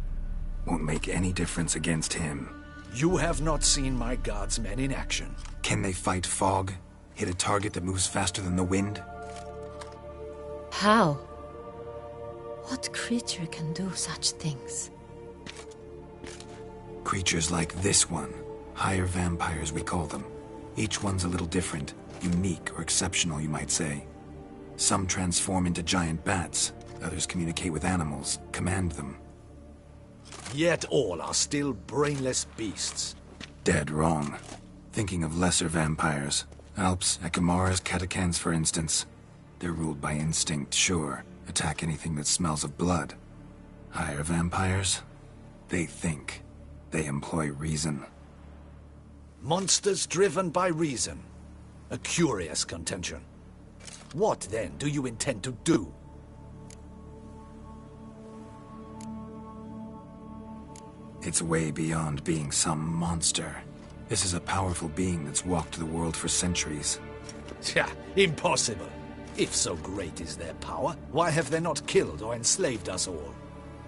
Won't make any difference against him. You have not seen my guardsmen in action. Can they fight fog? Hit a target that moves faster than the wind? How? What creature can do such things? Creatures like this one. Higher vampires, we call them. Each one's a little different. Unique or exceptional, you might say. Some transform into giant bats. Others communicate with animals, command them. Yet all are still brainless beasts. Dead wrong. Thinking of lesser vampires. Alps, Ekamaras, Catacans, for instance. They're ruled by instinct, sure. Attack anything that smells of blood. Higher vampires? They think. They employ reason. Monsters driven by reason. A curious contention. What, then, do you intend to do? It's way beyond being some monster. This is a powerful being that's walked the world for centuries. Tja, impossible. If so great is their power, why have they not killed or enslaved us all?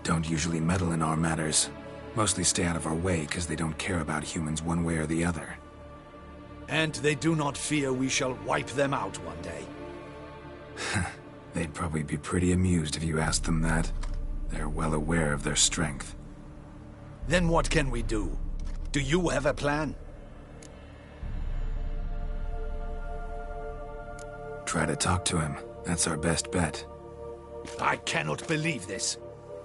Don't usually meddle in our matters. Mostly stay out of our way because they don't care about humans one way or the other. And they do not fear we shall wipe them out one day. They'd probably be pretty amused if you asked them that. They're well aware of their strength. Then what can we do? Do you have a plan? Try to talk to him. That's our best bet. I cannot believe this.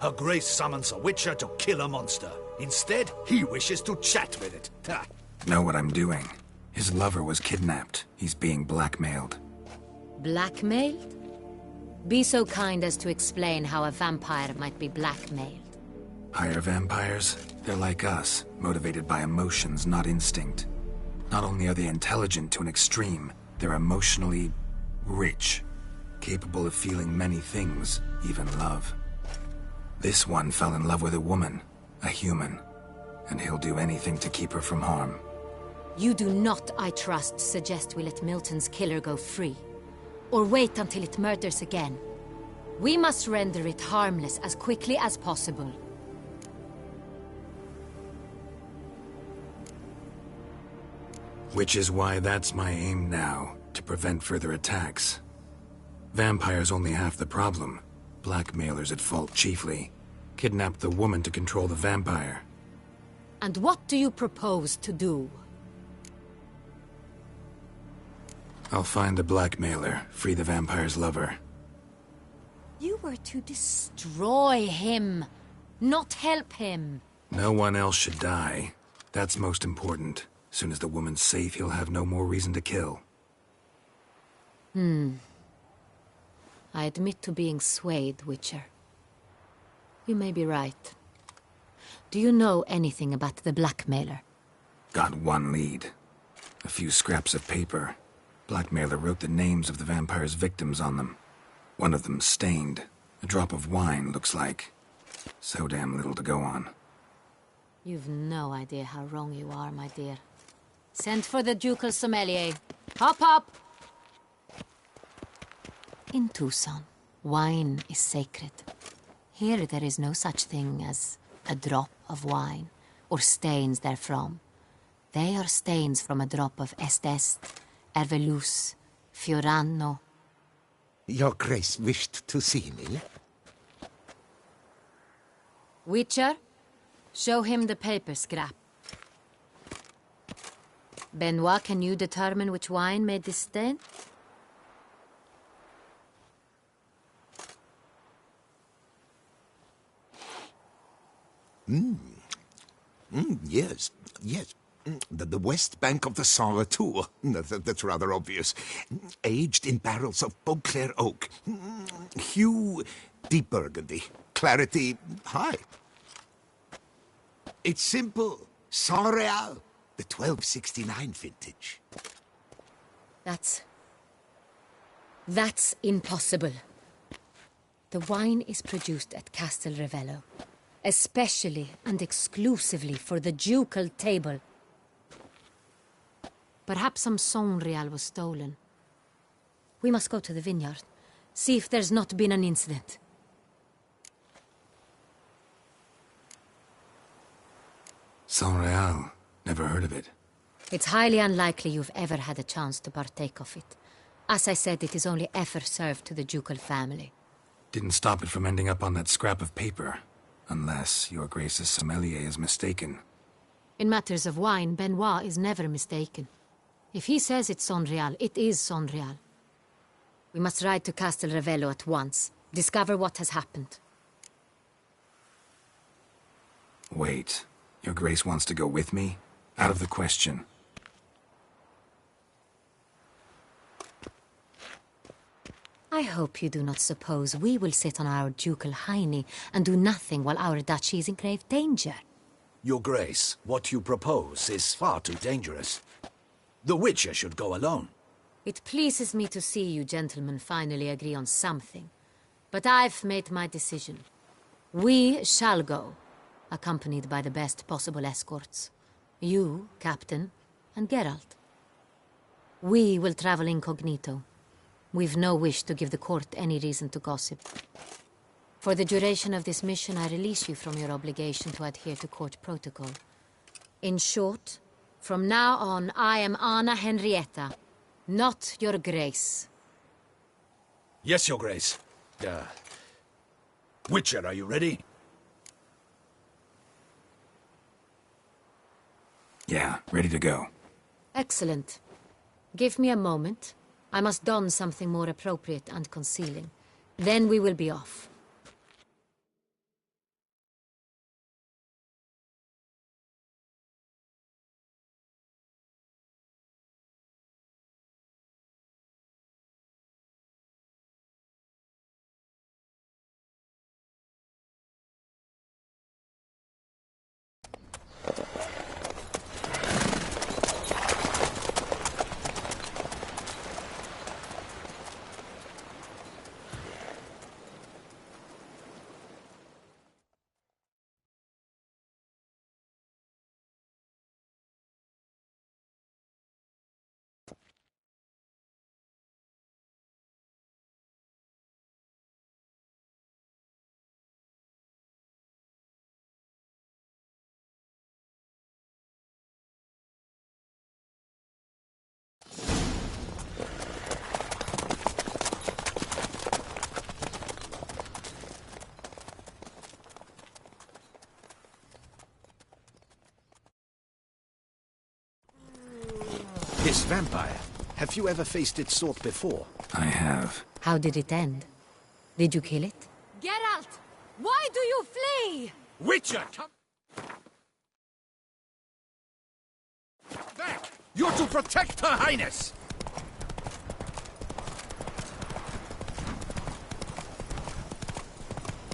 Her Grace summons a Witcher to kill a monster. Instead, he wishes to chat with it. Ha. Know what I'm doing. His lover was kidnapped. He's being blackmailed. Blackmailed? Be so kind as to explain how a vampire might be blackmailed. Higher vampires? They're like us, motivated by emotions, not instinct. Not only are they intelligent to an extreme, they're emotionally rich, capable of feeling many things, even love. This one fell in love with a woman, a human, and he'll do anything to keep her from harm. You do not, I trust, suggest we let Milton's killer go free, or wait until it murders again. We must render it harmless as quickly as possible. Which is why that's my aim now, to prevent further attacks. Vampires only half the problem. Blackmailers at fault chiefly. Kidnapped the woman to control the vampire. And what do you propose to do? I'll find the blackmailer, free the vampire's lover. You were to destroy him, not help him. No one else should die. That's most important. Soon as the woman's safe, he'll have no more reason to kill. I admit to being swayed, Witcher. You may be right. Do you know anything about the blackmailer? Got one lead. A few scraps of paper. Blackmailer wrote the names of the vampire's victims on them. One of them stained. A drop of wine, looks like. So damn little to go on. You've no idea how wrong you are, my dear. Send for the ducal sommelier. Hop, hop! In Tucson, wine is sacred. Here there is no such thing as a drop of wine, or stains therefrom. They are stains from a drop of Est, Ervelus, Fiorano. Your Grace wished to see me? Witcher, show him the paper scrap. Benoit, can you determine which wine made this stain? Yes, yes. The west bank of the Saint Retour. That's rather obvious. Aged in barrels of Beauclair oak. Hue, deep burgundy. Clarity, high. It's simple. Saint Real, the 1269 vintage. That's impossible. The wine is produced at Castel Revello, especially and exclusively for the ducal table. Perhaps some Saint Real was stolen. We must go to the vineyard, see if there's not been an incident. Saint Real. Never heard of it. It's highly unlikely you've ever had a chance to partake of it. As I said, it is only ever served to the ducal family. Didn't stop it from ending up on that scrap of paper. Unless your Grace's sommelier is mistaken. In matters of wine, Benoit is never mistaken. If he says it's Saint Real, it is Saint Real. We must ride to Castel Revello at once. Discover what has happened. Wait. Your Grace wants to go with me? Out of the question. I hope you do not suppose we will sit on our ducal hiney and do nothing while our duchy is in grave danger. Your Grace, what you propose is far too dangerous. The Witcher should go alone. It pleases me to see you gentlemen finally agree on something. But I've made my decision. We shall go, accompanied by the best possible escorts. You, Captain, and Geralt. We will travel incognito. We've no wish to give the court any reason to gossip. For the duration of this mission, I release you from your obligation to adhere to court protocol. In short, from now on, I am Anna Henrietta, not your Grace. Yes, Your Grace. Witcher, are you ready? Yeah, ready to go. Excellent. Give me a moment. I must don something more appropriate and concealing. Then we will be off. This vampire, have you ever faced its sort before? I have. How did it end? Did you kill it? Geralt! Why do you flee? Witcher, come back! You're to protect Her Highness!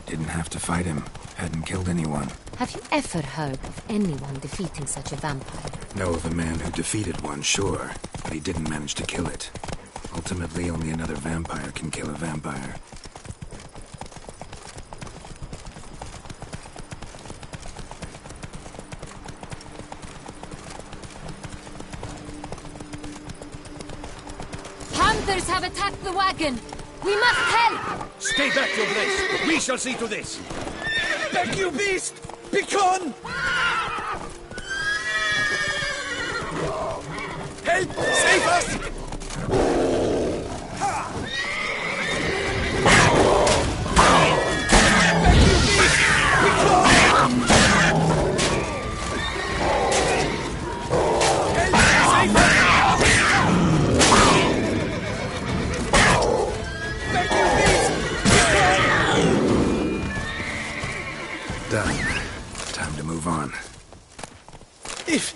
Didn't have to fight him. Hadn't killed anyone. Have you ever heard of anyone defeating such a vampire? Know of a man who defeated one, sure, but he didn't manage to kill it. Ultimately, only another vampire can kill a vampire. others have attacked the wagon. We must help! Stay back, Your Grace. We shall see to this. Back, you beast! Begone! Help! Save us! Done. Time to move on. If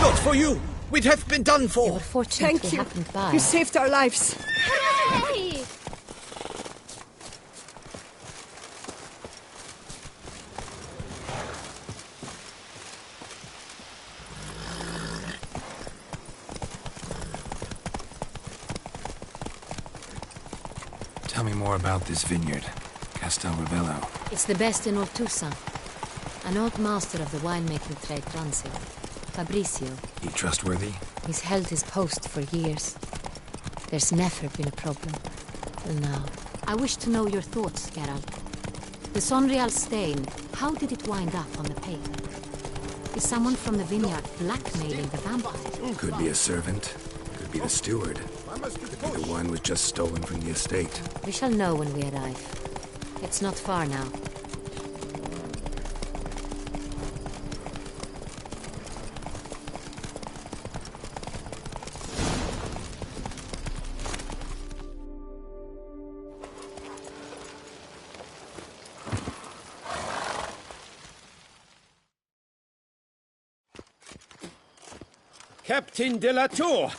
not for you, we'd have been done for. You were fortunate Thank you. happened by. You saved our lives. Hooray! Tell me more about this vineyard, Castel Ravello. It's the best in all Toussaint. An old master of the winemaking trade runs it. Fabrizio. He trustworthy? He's held his post for years. There's never been a problem. Till now. I wish to know your thoughts, Geralt. The Sonreal stain, how did it wind up on the paper? Is someone from the vineyard blackmailing the vampire? Could be a servant. Could be the steward. Could be the wine was just stolen from the estate. We shall know when we arrive. It's not far now. Captain de la Tour,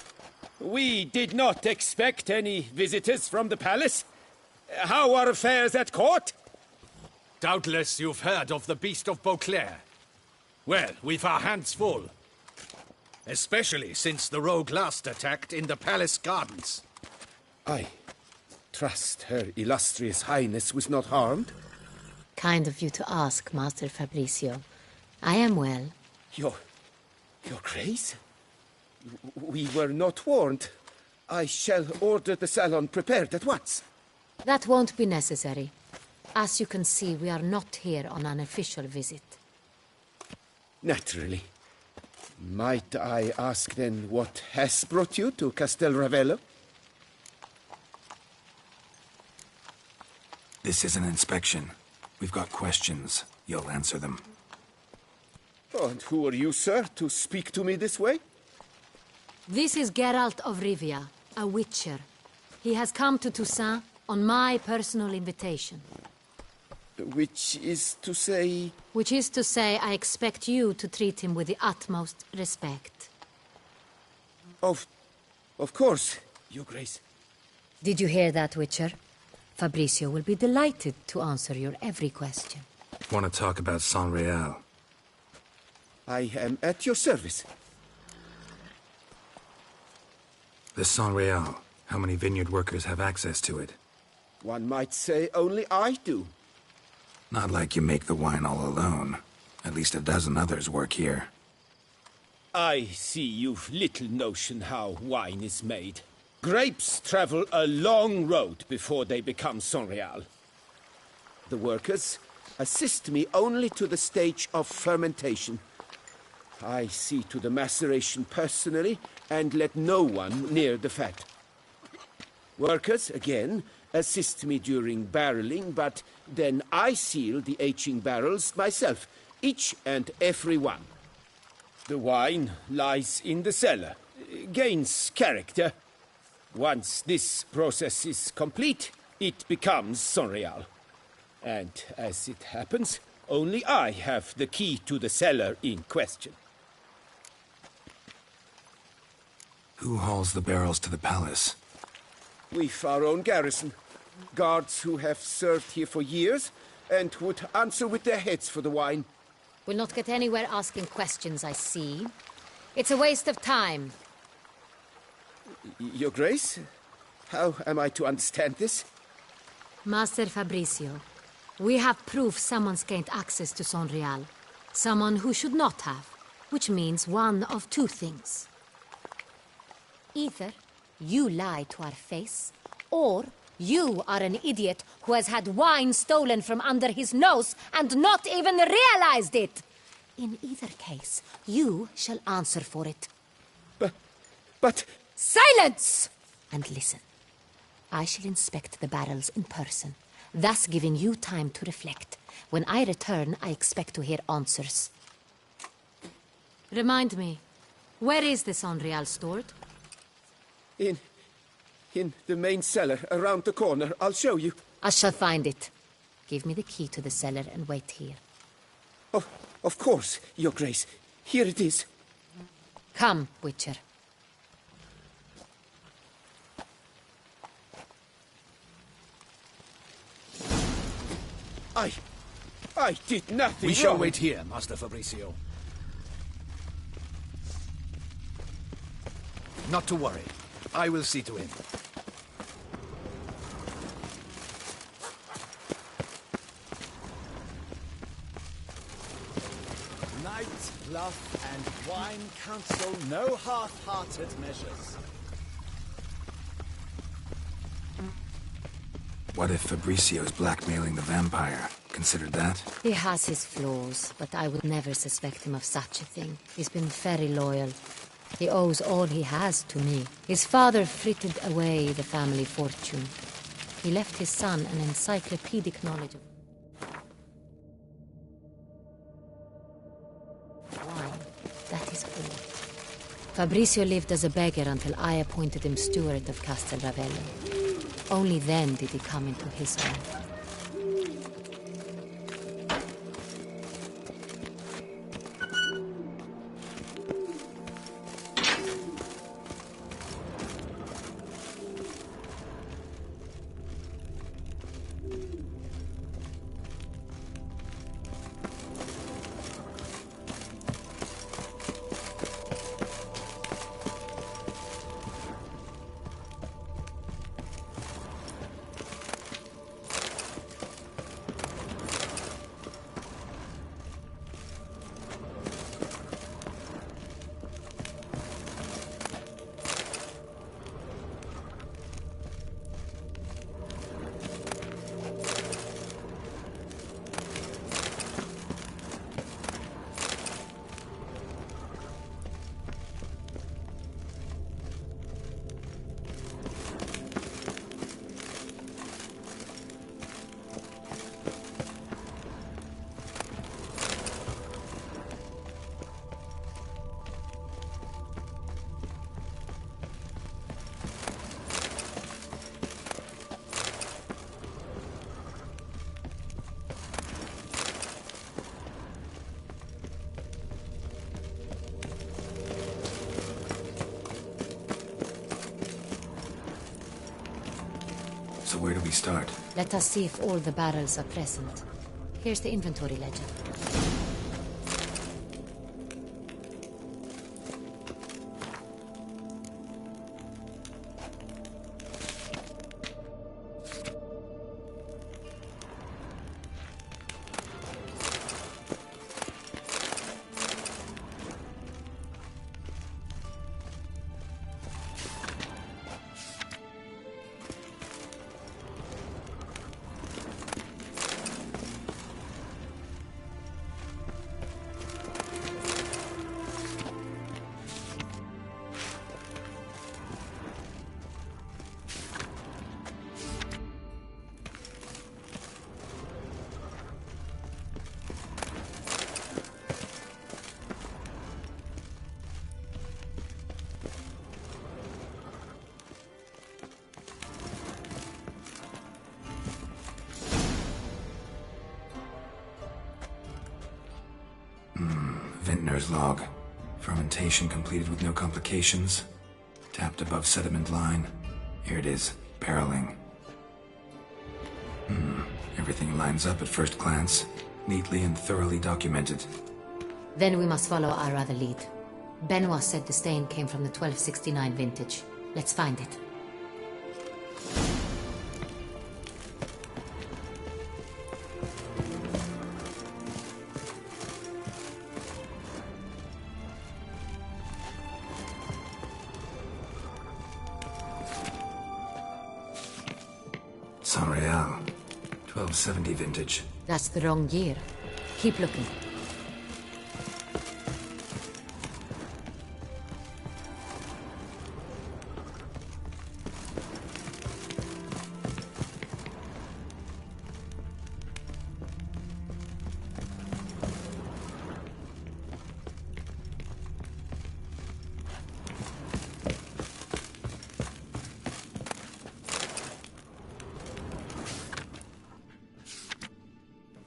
we did not expect any visitors from the palace. How are affairs at court? Doubtless you've heard of the Beast of Beauclair. Well, we've our hands full. Especially since the rogue last attacked in the palace gardens. I trust Her Illustrious Highness was not harmed? Kind of you to ask, Master Fabrizio. I am well. Your Grace? We were not warned. I shall order the salon prepared at once. That won't be necessary. As you can see, we are not here on an official visit. Naturally. Might I ask then what has brought you to Castel Ravello? This is an inspection. We've got questions. You'll answer them. Oh, and who are you, sir, to speak to me this way? This is Geralt of Rivia, a witcher. He has come to Toussaint on my personal invitation. Which is to say... Which is to say, I expect you to treat him with the utmost respect. Of course, Your Grace. Did you hear that, Witcher? Fabrizio will be delighted to answer your every question. Want to talk about Sonreal? I am at your service. The Sonreal. How many vineyard workers have access to it? One might say only I do. Not like you make the wine all alone. At least a dozen others work here. I see you've little notion how wine is made. Grapes travel a long road before they become Sonreal. The workers assist me only to the stage of fermentation. I see to the maceration personally and let no one near the fat. Workers, again, assist me during barreling, but then I seal the aging barrels myself, each and every one. The wine lies in the cellar, gains character. Once this process is complete, it becomes Sonreal. And as it happens, only I have the key to the cellar in question. Who hauls the barrels to the palace? We've our own garrison. Guards who have served here for years and would answer with their heads for the wine. We'll not get anywhere asking questions, I see. It's a waste of time. Your Grace? How am I to understand this? Master Fabrizio, we have proof someone's gained access to Sonreal. Someone who should not have. Which means one of two things. Either you lie to our face, or you are an idiot who has had wine stolen from under his nose and not even realized it. In either case, you shall answer for it. But... Silence! And listen. I shall inspect the barrels in person, thus giving you time to reflect. When I return, I expect to hear answers. Remind me, where is this Unreal stored? In the main cellar, around the corner. I'll show you. I shall find it. Give me the key to the cellar and wait here. Oh, of course, Your Grace. Here it is. Come, Witcher. I did nothing We shall wrong. wait here, Master Fabricio. Not to worry. I will see to him. Knight, bluff, and wine counsel no half-hearted measures. What if Fabricio's blackmailing the vampire? Considered that? He has his flaws, but I would never suspect him of such a thing. He's been very loyal. He owes all he has to me. His father frittered away the family fortune. He left his son an encyclopedic knowledge of wine. That is all. Fabricio lived as a beggar until I appointed him steward of Castel Ravello. Only then did he come into his own. So where do we start? Let us see if all the barrels are present. Here's the inventory ledger. Vintner's log. Fermentation completed with no complications. Tapped above sediment line. Here it is. Barreling. Everything lines up at first glance. Neatly and thoroughly documented. Then we must follow our other lead. Benoit said the stain came from the 1269 vintage. Let's find it. San Real. 1270 vintage. That's the wrong year. Keep looking.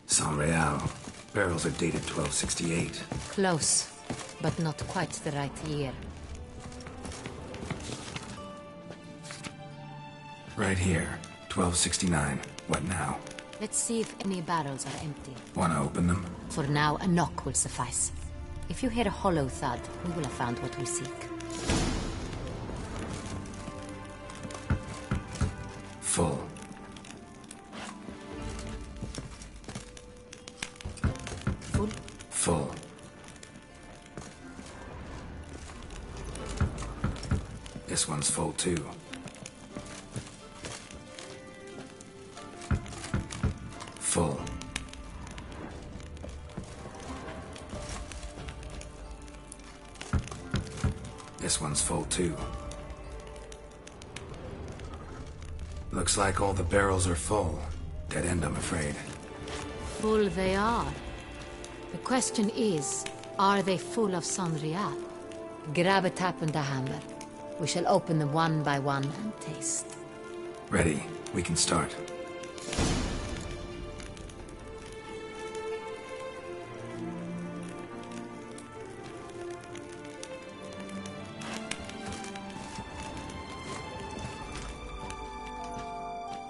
San Real. Barrels are dated 1268. Close, but not quite the right year. Right here. 1269. What now? Let's see if any barrels are empty. Wanna open them? For now, a knock will suffice. If you hear a hollow thud, we will have found what we seek. Full. Full? Full. This one's full too. Full. This one's full too. Looks like all the barrels are full. Dead end, I'm afraid. Full they are. The question is, are they full of San Real? Grab a tap and a hammer. We shall open them one by one and taste. Ready. We can start.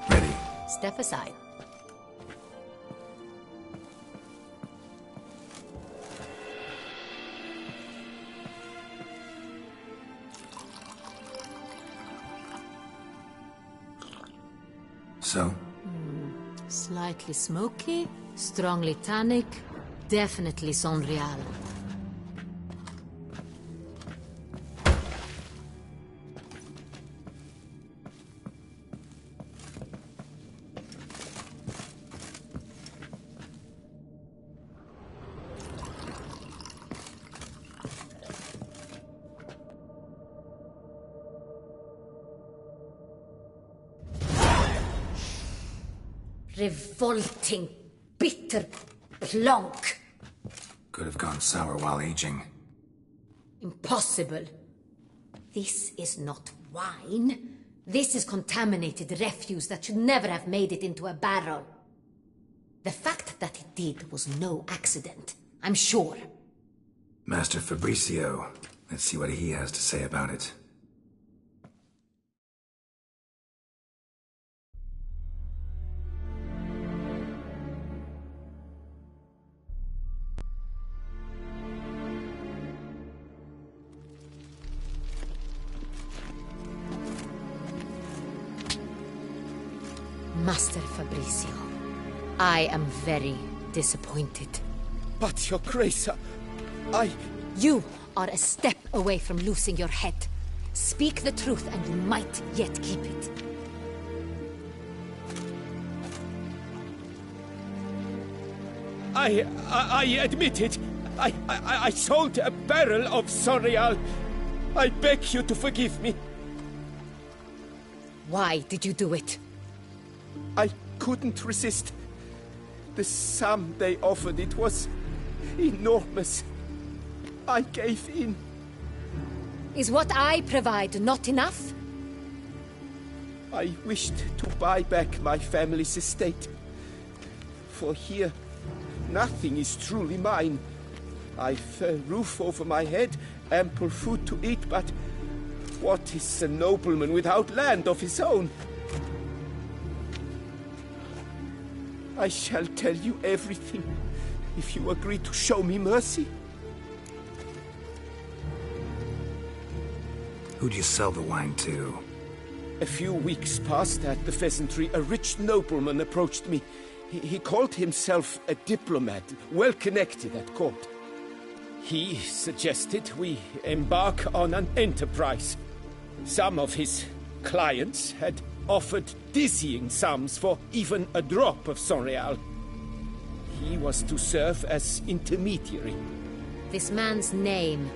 Ready. Step aside. So? Slightly smoky, strongly tannic, definitely San Real. Revolting, bitter plonk. Could have gone sour while aging. Impossible. This is not wine. This is contaminated refuse that should never have made it into a barrel. The fact that it did was no accident, I'm sure. Master Fabricio. Let's see what he has to say about it. Master Fabricio, I am very disappointed. But, Your Grace, You are a step away from losing your head. Speak the truth and you might yet keep it. I admit it. I sold a barrel of San Real. I beg you to forgive me. Why did you do it? I couldn't resist. The sum they offered, it was enormous. I gave in. Is what I provide not enough? I wished to buy back my family's estate. For here, nothing is truly mine. I've a roof over my head, ample food to eat, but what is a nobleman without land of his own? I shall tell you everything, if you agree to show me mercy. Who'd you sell the wine to? A few weeks past at the pheasantry, a rich nobleman approached me. He called himself a diplomat, well connected at court. He suggested we embark on an enterprise. Some of his clients had offered dizzying sums for even a drop of Sonreal. He was to serve as intermediary. This man's name?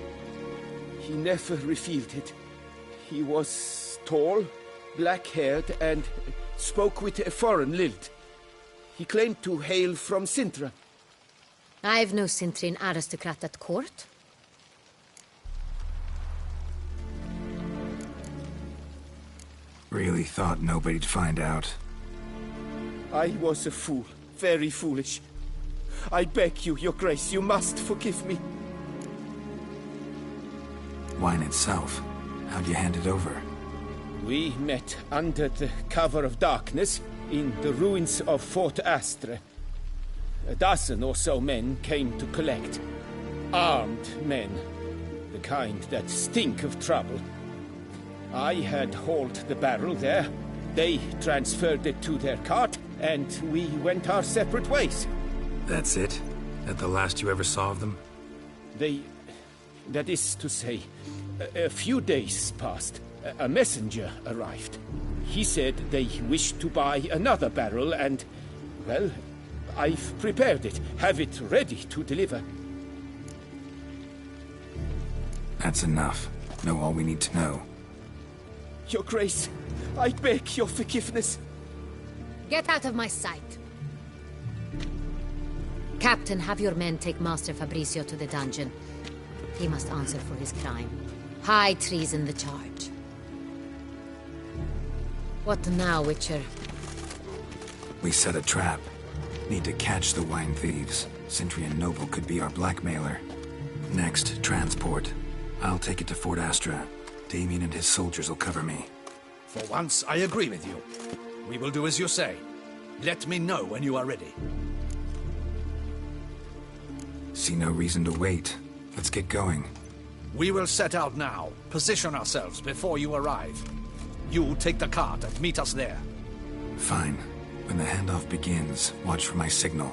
He never revealed it. He was tall, black-haired, and spoke with a foreign lilt. He claimed to hail from Sintra. I've no Sintrian aristocrat at court. Really thought nobody'd find out. I was a fool. Very foolish. I beg you, Your Grace, you must forgive me. Wine itself. How'd you hand it over? We met under the cover of darkness in the ruins of Fort Astre. A dozen or so men came to collect. Armed men. The kind that stink of trouble. I had hauled the barrel there. They transferred it to their cart, and we went our separate ways. That's it? That the last you ever saw of them? That is to say, a few days passed. A messenger arrived. He said they wished to buy another barrel and, well, I've prepared it. Have it ready to deliver. That's enough. Know all we need to know. Your Grace, I beg your forgiveness. Get out of my sight. Captain, have your men take Master Fabrizio to the dungeon. He must answer for his crime. High treason the charge. What now, Witcher? We set a trap. Need to catch the wine thieves. Sintrian Noble could be our blackmailer. Next, transport. I'll take it to Fort Astra. Damien and his soldiers will cover me. For once, I agree with you. We will do as you say. Let me know when you are ready. See no reason to wait. Let's get going. We will set out now. Position ourselves before you arrive. You take the cart and meet us there. Fine. When the handoff begins, watch for my signal.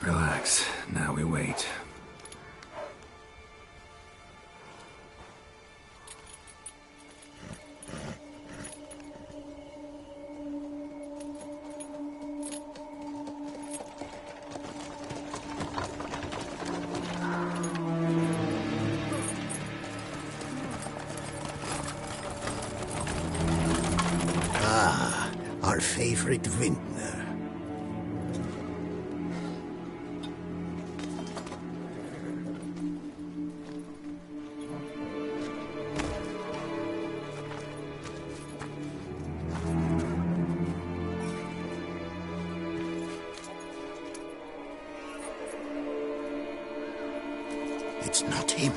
Relax. Now we wait. Ah, our favorite vintner. It's not him.